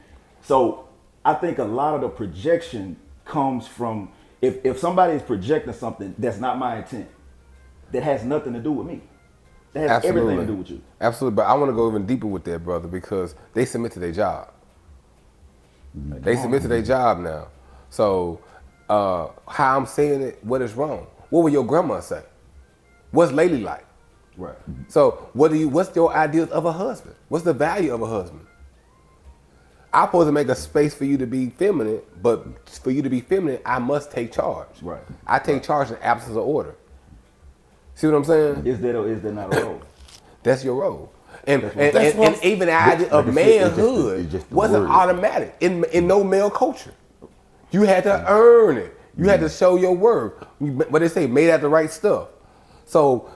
D: So I think a lot of the projection comes from if somebody is projecting something that's not my intent, that has nothing to do with me. That has everything to do with you.
A: Absolutely, but I want to go even deeper with that, brother, because they submit to their job. They submit to their job now. So how I'm saying it, what is wrong? What would your grandma say? What's lady like?
D: Right.
A: So what's your ideas of a husband? What's the value of a husband? I'm supposed to make a space for you to be feminine, but for you to be feminine, I must take charge.
D: Right.
A: I take charge in absence of order. See what I'm saying?
D: Is that or is that not a role?
A: That's your role. And
B: That's
A: even the idea of manhood wasn't automatic in no male culture. You had to earn it. You had to show your worth. What they say, made out the right stuff. So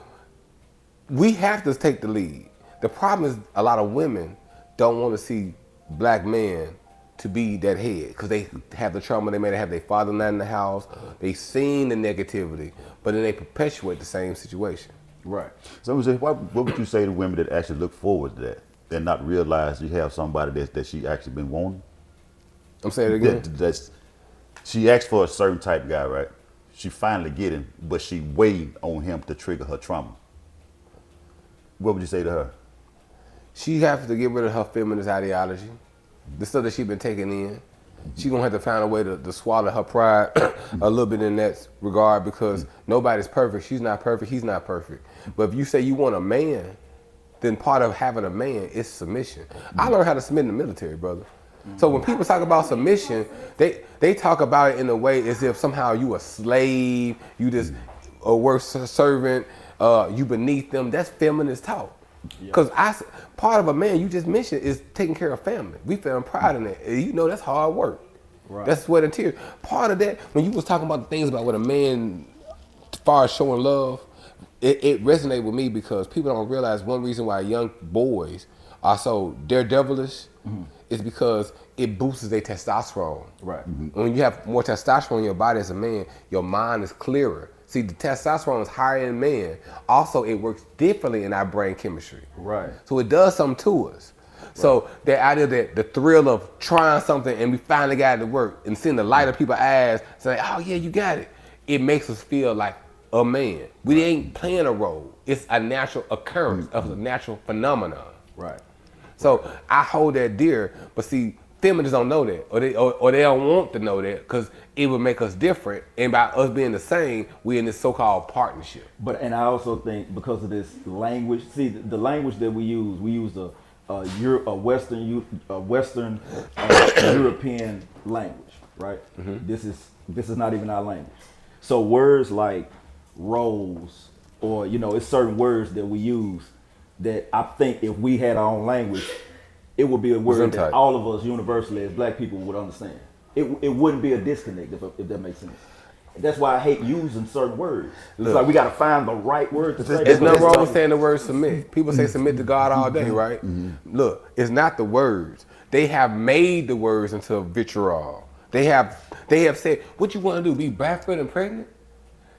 A: we have to take the lead. The problem is a lot of women don't want to see black men to be that head because they have the trauma. They may have their father not in the house. They seen the negativity, but then they perpetuate the same situation.
D: Right.
C: So what would you say to women that actually look forward to that and not realize you have somebody that she actually been wanting?
A: I'm saying it again.
C: That's she asked for a certain type of guy, right? She finally get him, but she waiting on him to trigger her trauma. What would you say to her?
A: She has to get rid of her feminist ideology, the stuff that she's been taking in. She's gonna have to find a way to swallow her pride a little bit in that regard because nobody's perfect. She's not perfect, he's not perfect. But if you say you want a man, then part of having a man is submission. I learned how to submit in the military, brother. So when people talk about submission, they talk about it in a way as if somehow you a slave, you just a worse servant, you beneath them. That's feminist talk. Because part of a man, you just mentioned, is taking care of family. We feel pride in that. You know that's hard work. Right. That's sweat and tears. Part of that, when you was talking about the things about what a man, as far as showing love, it resonated with me because people don't realize one reason why young boys are so daredevilish is because it boosts their testosterone.
D: Right.
A: When you have more testosterone in your body as a man, your mind is clearer. See, the testosterone is higher in men. Also, it works differently in our brain chemistry.
D: Right.
A: So it does something to us. Right. So the idea that the thrill of trying something and we finally got it to work and seeing the light of people's eyes saying, oh yeah, you got it. It makes us feel like a man. We ain't playing a role. It's a natural occurrence of a natural phenomenon.
D: Right.
A: So I hold that dear, but see, feminists don't know that, or they don't want to know that, because it would make us different. And by us being the same, we're in this so-called partnership.
D: And I also think because of this language, see the language that we use a Western European language, right? Mm-hmm. This is not even our language. So words like roles, or it's certain words that we use that I think if we had our own language, it would be a word that all of us universally as black people would understand. It wouldn't be a disconnect if that makes sense. That's why I hate using certain words. It's like we got to find the right word to say.
A: There's nothing wrong with saying the word submit. People say submit to God all day, right? Mm-hmm. Look, it's not the words. They have made the words into vitriol. They have said, what you want to do, be barefoot and pregnant?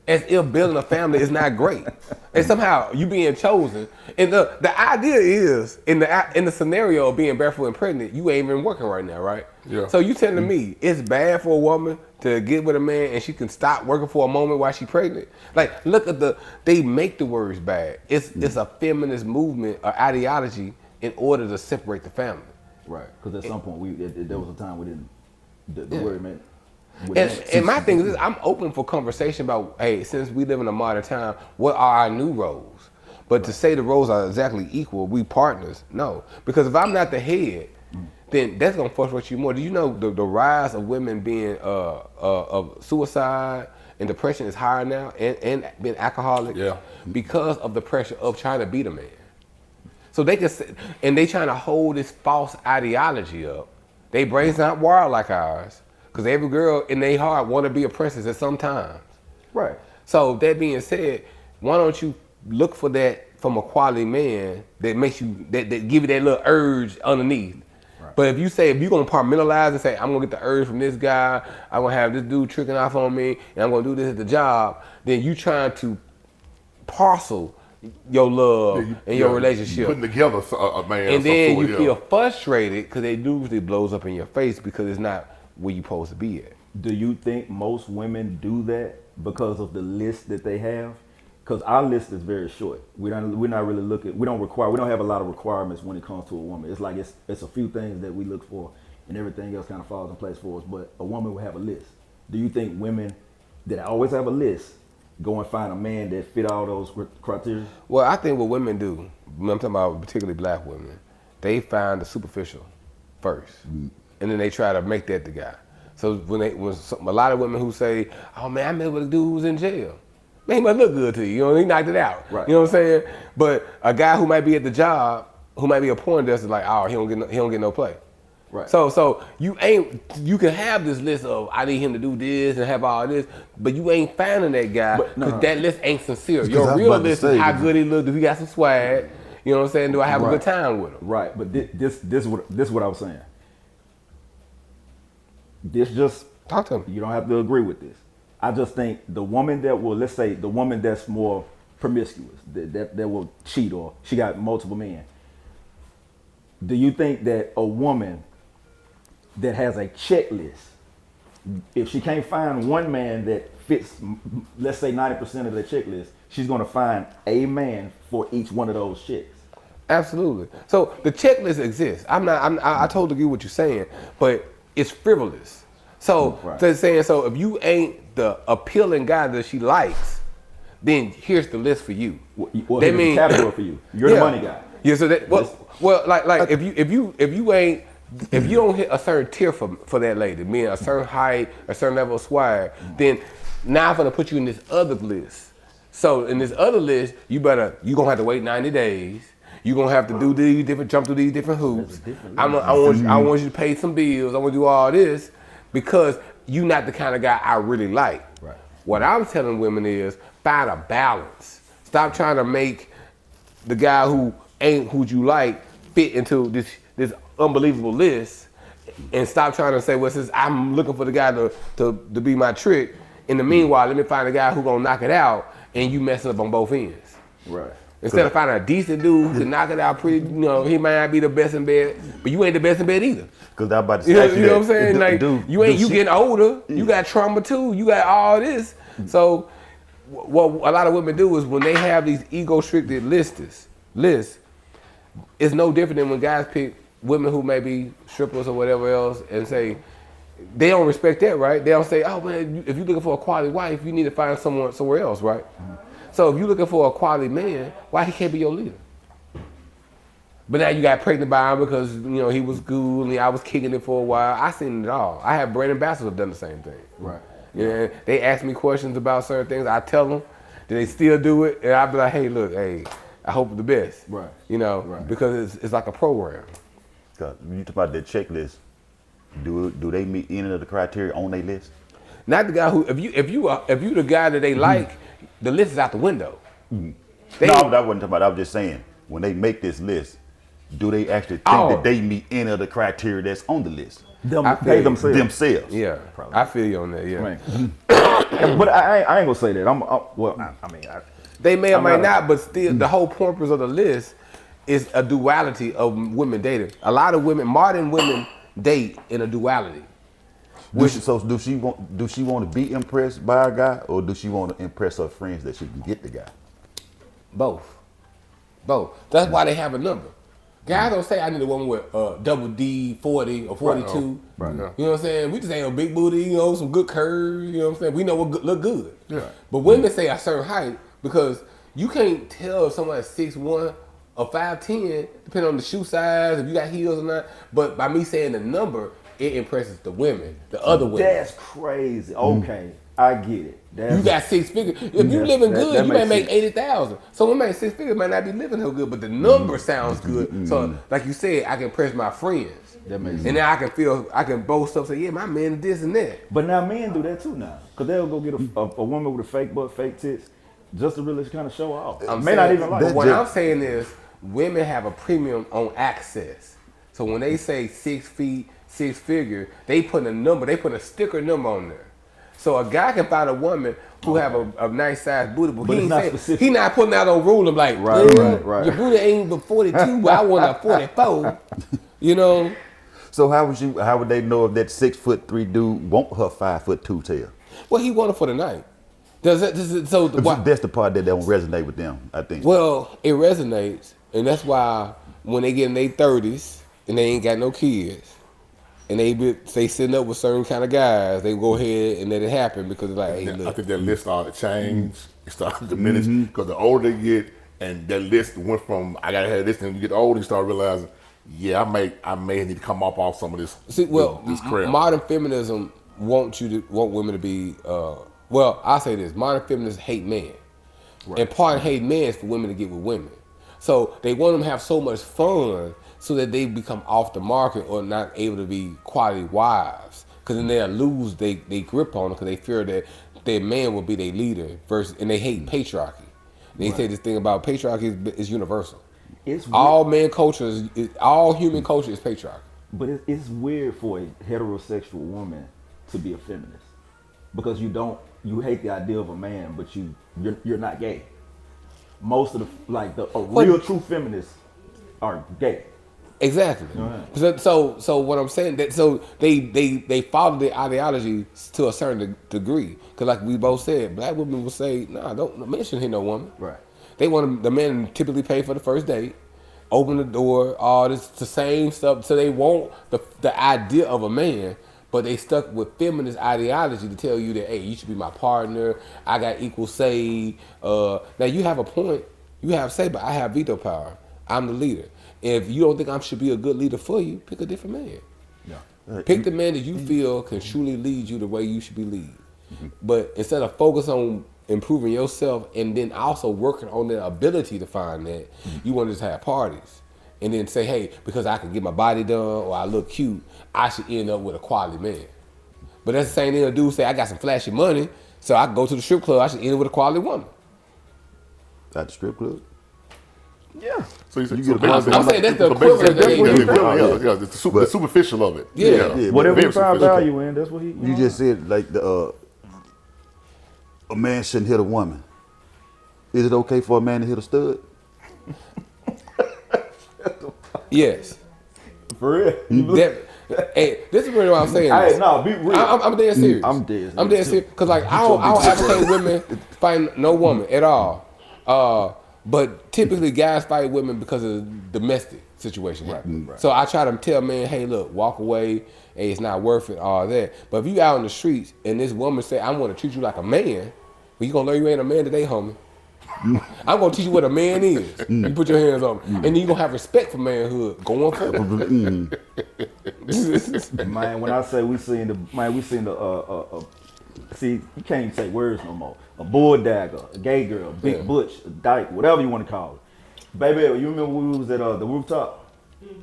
A: As if building a family is not great. And somehow you being chosen. And the idea is, in the scenario of being barefoot and pregnant, you ain't even working right now, right? Yeah. So you telling me it's bad for a woman to get with a man and she can stop working for a moment while she's pregnant? Like, look at they make the words bad. It's a feminist movement or ideology in order to separate the family.
D: Right, because at some point, there was a time we didn't, the word meant.
A: And my thing is this, I'm open for conversation about, hey, since we live in a modern time, what are our new roles? But to say the roles are exactly equal, we partners, no. Because if I'm not the head, then that's gonna frustrate you more. Do you know the rise of women being of suicide and depression is higher now, and being alcoholic? Yeah. Because of the pressure of trying to beat a man. So they can say, and they trying to hold this false ideology up. They brains not wired like ours. Because every girl in their heart want to be a princess at some times.
D: Right.
A: So that being said, why don't you look for that from a quality man that makes you, that give you that little urge underneath. Right. But if you're gonna compartmentalize and say, I'm gonna get the urge from this guy, I'm gonna have this dude tricking off on me, and I'm gonna do this at the job, then you trying to parcel your love and your relationship.
B: Putting together a man.
A: And then you
B: yeah.
A: feel frustrated because it usually blows up in your face because it's not where you're supposed to be at.
D: Do you think most women do that because of the list that they have? Because our list is very short. We're not really looking. We don't have a lot of requirements when it comes to a woman. It's like it's a few things that we look for, and everything else kind of falls in place for us. But a woman will have a list. Do you think women that always have a list go and find a man that fit all those criteria?
A: Well, I think what women do, I'm talking about particularly black women, they find the superficial first, and then they try to make that the guy. So when a lot of women who say, "Oh man, I met with a dude who was in jail," man, he must look good to you. You know, he knocked it out.
D: Right.
A: You know what I'm saying? But a guy who might be at the job, who might be a porn desk, is like, "Oh, he don't get no play."
D: Right.
A: So you can have this list of I need him to do this and have all this, but you ain't finding that guy because that list ain't sincere. Your real list is how good he look. Do he got some swag? You know what I'm saying? Do I have a good time with him?
D: Right. But this what I was saying. This just
A: Talk to him.
D: You don't have to agree with this. I just think the woman that will, let's say the woman that's more promiscuous, that will cheat or she got multiple men. Do you think that a woman that has a checklist, if she can't find one man that fits, let's say 90% of the checklist, she's gonna find a man for each one of those checks?
A: Absolutely. So the checklist exists. I totally agree with what you're saying, but it's frivolous. So so if you ain't the appealing guy that she likes, then here's the list for you.
D: Well, that means the category for you. You're the money guy.
A: Yeah. So that like if you don't hit a certain tier for that lady, meaning a certain height, a certain level of swag, then now I'm gonna put you in this other list. So in this other list, you gonna have to wait 90 days. You're gonna have to do jump through these different hoops. I want you to pay some bills. I want to do all this because you're not the kind of guy I really like.
D: Right.
A: What I'm telling women is find a balance. Stop trying to make the guy who ain't who you like fit into this unbelievable list, and stop trying to say, well, since I'm looking for the guy to be my trick. In the meanwhile, let me find a guy who gonna knock it out, and you messing up on both ends.
D: Right.
A: Instead of finding a decent dude who can knock it out pretty, he might not be the best in bed, but you ain't the best in bed either.
C: Because I'm about to say
A: you know what I'm saying? Like you getting older, you got trauma too, you got all this. So what a lot of women do is when they have these ego-restricted lists, it's no different than when guys pick women who may be strippers or whatever else and say, they don't respect that, right? They don't say, oh man, if you're looking for a quality wife, you need to find someone somewhere else, right? So if you're looking for a quality man, why he can't be your leader? But now you got pregnant by him because he was cool and I was kicking it for a while. I seen it all. I have brand ambassadors have done the same thing.
D: Right.
A: Yeah, they ask me questions about certain things. I tell them, do they still do it? And I be like, hey, look, I hope the best.
D: Right.
A: Because it's like a program.
C: Because when you talk about that checklist, do they meet any of the criteria on their list?
A: Not the guy who if you the guy that they like, the list is out the window.
C: No, I wasn't talking about. I was just saying when they make this list, do they actually think that they meet any of the criteria that's on the list? Themselves.
A: Yeah, probably. I feel you on that. Yeah,
D: right. But I ain't gonna say that.
A: They may or may not, but still, the whole purpose of the list is a duality of women dating. A lot of modern women date in a duality.
C: Do she want to be impressed by a guy, or do she want to impress her friends that she can get the guy?
A: Both. That's why they have a number. Guys don't say I need a woman with double D 40 or 42.
D: Right.
A: You know what I'm saying? We just ain't a big booty, some good curves. You know what I'm saying? We know what look good.
B: Yeah.
A: But women say a certain height because you can't tell if someone's 6'1" or 5'10", depending on the shoe size, if you got heels or not. But by me saying the number, it impresses the women, the other women.
D: That's crazy. Okay, I get it.
A: You got 6 figures. If you living good, you might make 80,000. So when make 6 figures might not be living so good, but the number sounds good. So like you said, I can impress my friends.
D: That makes sense.
A: And then I can boast up, say, yeah, my man this and that.
D: But now men do that too now, because they'll go get a woman with a fake butt, fake tits, just to really kind of show off.
A: What I'm saying is women have a premium on access. So when they say 6 feet, 6 figure, they put a number, they put a sticker number on there. So a guy can find a woman who have a nice size booty, but he
D: it's
A: ain't
D: not
A: saying,
D: specific.
A: he not putting out on ruler like,
D: Right.
A: your booty ain't but 42, but I want a 44. You know?
C: So how would they know if that 6'3" dude want her 5'2" tail?
A: Well, he want it for the night.
C: That's the part that don't resonate with them, I think.
A: Well, it resonates, and that's why when they get in their 30s and they ain't got no kids, and they sitting up with certain kind of guys, they go ahead and let it happen because it's like, hey, look.
B: I think that list started to change. It started to diminish because the older they get, and that list went from I gotta have this, and you get older, you start realizing, yeah, I may need to come off some of this.
A: See, well,
B: this crap.
A: modern feminism want women to be. Well, I say this: modern feminists hate men, and part of hate men is for women to get with women. So they want them to have so much fun so that they become off the market or not able to be quality wives, because then they'll lose they grip on it because they fear that their man will be their leader and they hate patriarchy. They say this thing about patriarchy is universal.
D: It's
A: all man culture all human culture is patriarchy.
D: But it's weird for a heterosexual woman to be a feminist because you hate the idea of a man, but you're not gay. Most of the real true feminists are gay.
A: Exactly. Right. So what I'm saying that they follow the ideology to a certain degree because like we both said, black women will say, nah, don't men shouldn't hit no woman.
D: Right.
A: They want the men typically pay for the first date, open the door, all this the same stuff. So they want the idea of a man, but they stuck with feminist ideology to tell you that hey, you should be my partner. I got equal say. Now you have a point. You have say, but I have veto power. I'm the leader. If you don't think I should be a good leader for you, pick a different man. Yeah. Pick the man that you feel can truly lead you the way you should be lead. But instead of focus on improving yourself and then also working on the ability to find that, you want to just have parties and then say, hey, because I can get my body done or I look cute, I should end up with a quality man. But that's the same thing a dude say, I got some flashy money, so I can go to the strip club, I should end up with a quality woman.
C: At the strip club?
D: Yeah.
B: So you
A: I'm saying that's the equivalent.
B: The superficial of it.
A: Yeah.
D: Whatever you find value in, that's what he.
C: You just said like a man shouldn't hit a woman. Is it okay for a man to hit a stud?
A: Yes.
D: For real.
A: Hey, this is really what I'm saying.
D: Hey, no, be real.
A: I'm dead serious.
D: I'm dead
A: serious. Because like I don't advocate women fighting no woman at all. But typically guys fight women because of domestic situation. Right. So I try to tell men, hey, look, walk away. Hey, it's not worth it, all that. But if you out in the streets and this woman say, I want to treat you like a man, well, you going to learn you ain't a man today, homie. I'm going to teach you what a man is. You put your hands on me. And then you're going to have respect for manhood going forward.
D: Man, when I say we seen see, you can't even say words no more. A bulldagger, a gay girl, big butch, a dyke, whatever you want to call it. Baby, you remember when we was at the rooftop?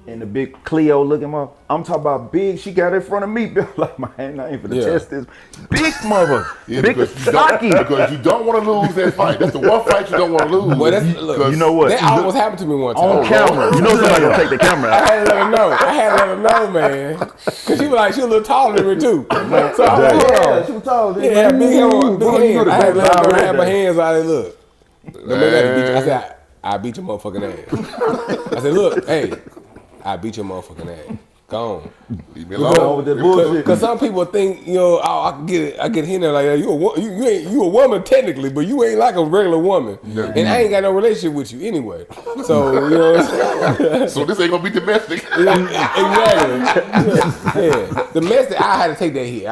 D: And the big Cleo looking mother. I'm talking about big. She got in front of me. Like, man, I ain't finna test this. Big mother. Big stocky.
B: Because you don't want to lose that fight. That's the one fight you don't want to lose.
A: Well, look,
D: you know what?
A: That almost happened to me one time.
D: On camera. You know somebody gonna take the camera out.
A: I had to let her know, man. Because she was a little taller than me, too. So I was like,
D: she was taller than
A: yeah, big hands. I had to let her have my hands out of look. I said, I beat your motherfucking ass. I said, look, hey. I beat your motherfucking ass. Go on.
B: Leave me alone
D: with that bullshit.
A: Because some people think, I get in there like, you a woman technically, but you ain't like a regular woman. No. And I ain't got no relationship with you anyway. So, you know what I'm saying?
B: So this ain't going to be domestic.
A: Exactly. Yeah. Domestic, I had to take that hit.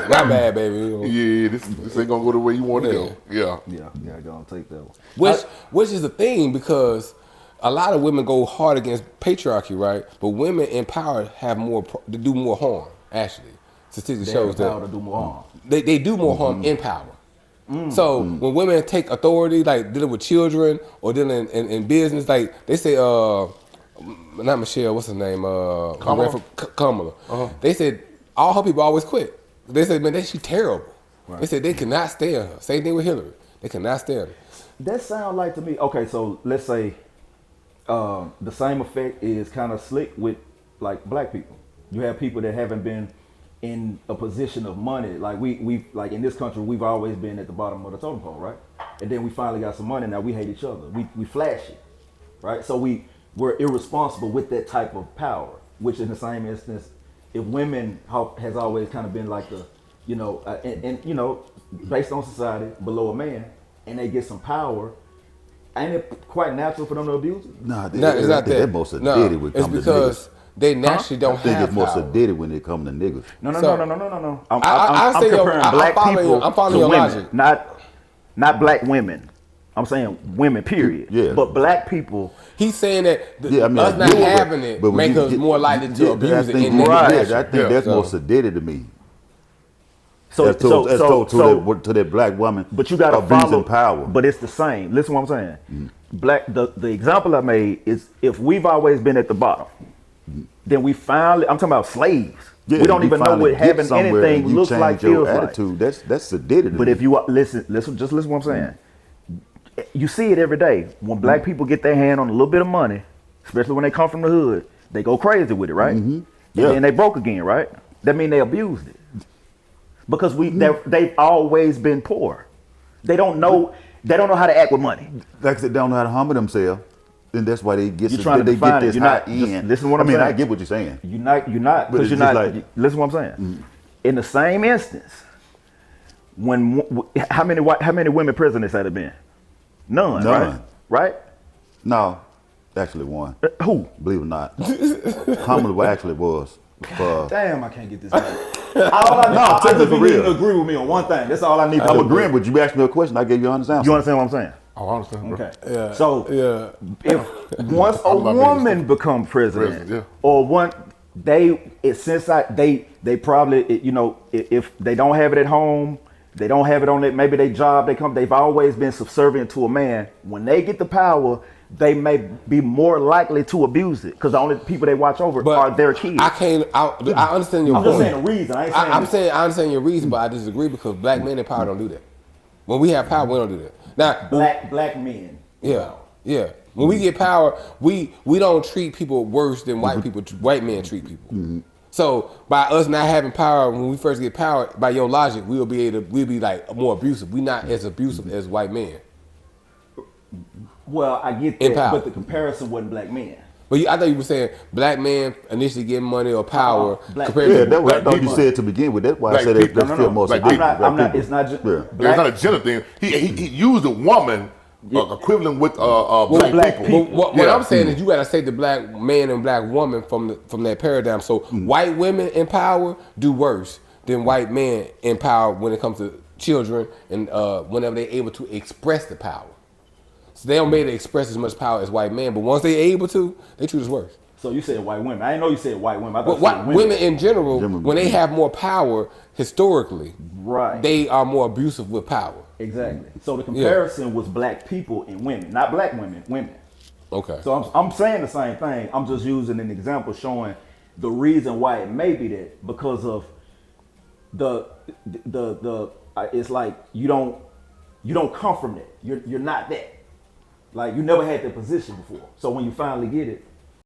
A: My bad, baby.
B: Yeah, this ain't going to go the way you want to go. Yeah.
D: Yeah, go and take that one.
A: Which is the thing, because a lot of women go hard against patriarchy, right? But women in power have to do more harm. Actually, statistics shows that
D: to do more harm.
A: They do more harm in power. So when women take authority, like dealing with children or dealing in business, like they say, not Michelle, what's her name? Kamala. They said all her people always quit. They said, man, she terrible. Right. They said they cannot stand her. Same thing with Hillary. They cannot stand her.
D: That sounds like to me. Okay, so let's say the same effect is kind of slick with like black people. You have people that haven't been in a position of money. Like we like in this country, we've always been at the bottom of the totem pole, right? And then we finally got some money. Now we hate each other. We flashy, right? So we're irresponsible with that type of power. Which in the same instance, if women has always kind of been like the, you know, and you know, based on society below a man, and they get some power. Ain't it quite natural for them to abuse it?
C: Nah,
A: No, it's not that.
C: They're more sedated when it
A: it's
C: comes to
A: because
C: niggas.
A: they naturally don't
C: I think
A: have
C: it's more
A: power.
C: sedated when it comes to niggas.
D: No.
A: I
D: I'm
A: say
D: comparing
A: I'm
D: black
A: following
D: people
A: I'm following
D: to
A: your
D: women,
A: logic.
D: not black women. I'm saying women, period.
C: Yeah.
D: But black people,
A: He's saying that
C: Yeah, I mean,
A: us
C: I
A: not
C: get it,
A: having it
C: but when
A: make
C: you
A: us
C: get-
A: more likely to
C: yeah,
A: abuse
C: I
A: it.
C: think
A: in
C: more-
A: that
C: yeah,
A: nature.
C: I think that's
A: So-
C: more sedated to me.
D: so
C: As to that black woman.
D: but you gotta
C: abusing
D: follow
C: power.
D: But it's the same. Listen to what I'm saying. The example I made is if we've always been at the bottom, then we finally, I'm talking about slaves.
C: Yeah,
D: we don't
C: you
D: even know
C: finally
D: what
C: get
D: having
C: somewhere
D: anything
C: and you
D: looks
C: change
D: like,
C: your
D: feels like.
C: attitude. That's sedated. to
D: But
C: me.
D: if you listen, just listen to what I'm saying. You see it every day. When black people get their hand on a little bit of money, especially when they come from the hood, they go crazy with it, right?
C: Yeah.
D: And then they broke again, right? That means they abused it. Because they've always been poor. They don't know how to act with money.
C: like I said, they don't know how to humble themselves, then that's why they get
D: You're trying to
C: they
D: define
C: get
D: it.
C: this
D: You're
C: high
D: not- just
C: end.
D: listen to what I'm
C: I mean, I
D: saying.
C: get what you're saying.
D: You're not,
C: But
D: because
C: it's
D: you're
C: just
D: not.
C: like-
D: Listen to what I'm saying. In the same instance, how many women presidents had it been? None.
C: None.
D: Right?
C: No, actually one.
D: Who?
C: Believe it or not, Kamala actually was.
D: Damn, I can't get this right. All I,
C: No,
D: I
C: tell me
D: just
C: for
D: need you
C: real.
D: to agree with me on one thing. That's all I need to
C: I'm
D: do.
C: agreeing with you. You asked me a question. I gave you an honest answer.
D: You understand what I'm saying?
B: Oh, I understand. Bro.
D: Okay.
A: Yeah.
D: So
A: Yeah.
D: if once a
B: I'm not being
D: woman become president,
B: President, yeah.
D: or one they probably, you know, if they don't have it at home, they don't have it on it, maybe they job, they've always been subservient to a man. When they get the power, they may be more likely to abuse it because the only people they watch over are their kids.
A: I understand your
D: I'm
A: point.
D: just saying the reason. I ain't saying
A: I'm saying I understand your reason, but I disagree because black men in power don't do that. When we have power, we don't do that. Now,
D: black men.
A: yeah. When we get power, we don't treat people worse than white men treat people. So by us not having power, when we first get power, by your logic, we'll be like more abusive. We're not as abusive as white men.
D: Well, I get
A: In
D: that,
A: power.
D: but the comparison wasn't black men.
A: But I thought you were saying black men initially getting money or power
D: Black
A: compared
C: Yeah,
A: to
C: that's what I
A: black
C: thought you
A: people.
C: said to begin with. That's why I
B: Black
C: said
B: people.
C: that's
B: No,
C: feel
B: no.
C: more
B: Black
C: sedated.
D: I'm not.
C: people.
D: It's not just.
C: Yeah.
B: It's not a gender thing. He used a woman equivalent with black people.
A: What
B: Yeah.
A: I'm saying is you gotta say the black man and black woman from that paradigm. So white women in power do worse than white men in power when it comes to children and whenever they're able to express the power. So they don't be able to express as much power as white men, but once they're able to, they treat us worse.
D: So you said white women. I didn't know you said white women. I
A: But
D: thought you said
A: women in general, when they have more power historically,
D: Right.
A: they are more abusive with power.
D: Exactly. So the comparison was black people and women, not black women. Women.
A: Okay.
D: So I'm saying the same thing. I'm just using an example showing the reason why it may be that because of the it's like you don't come from that. You're not that. Like you never had that position before. So when you finally get it,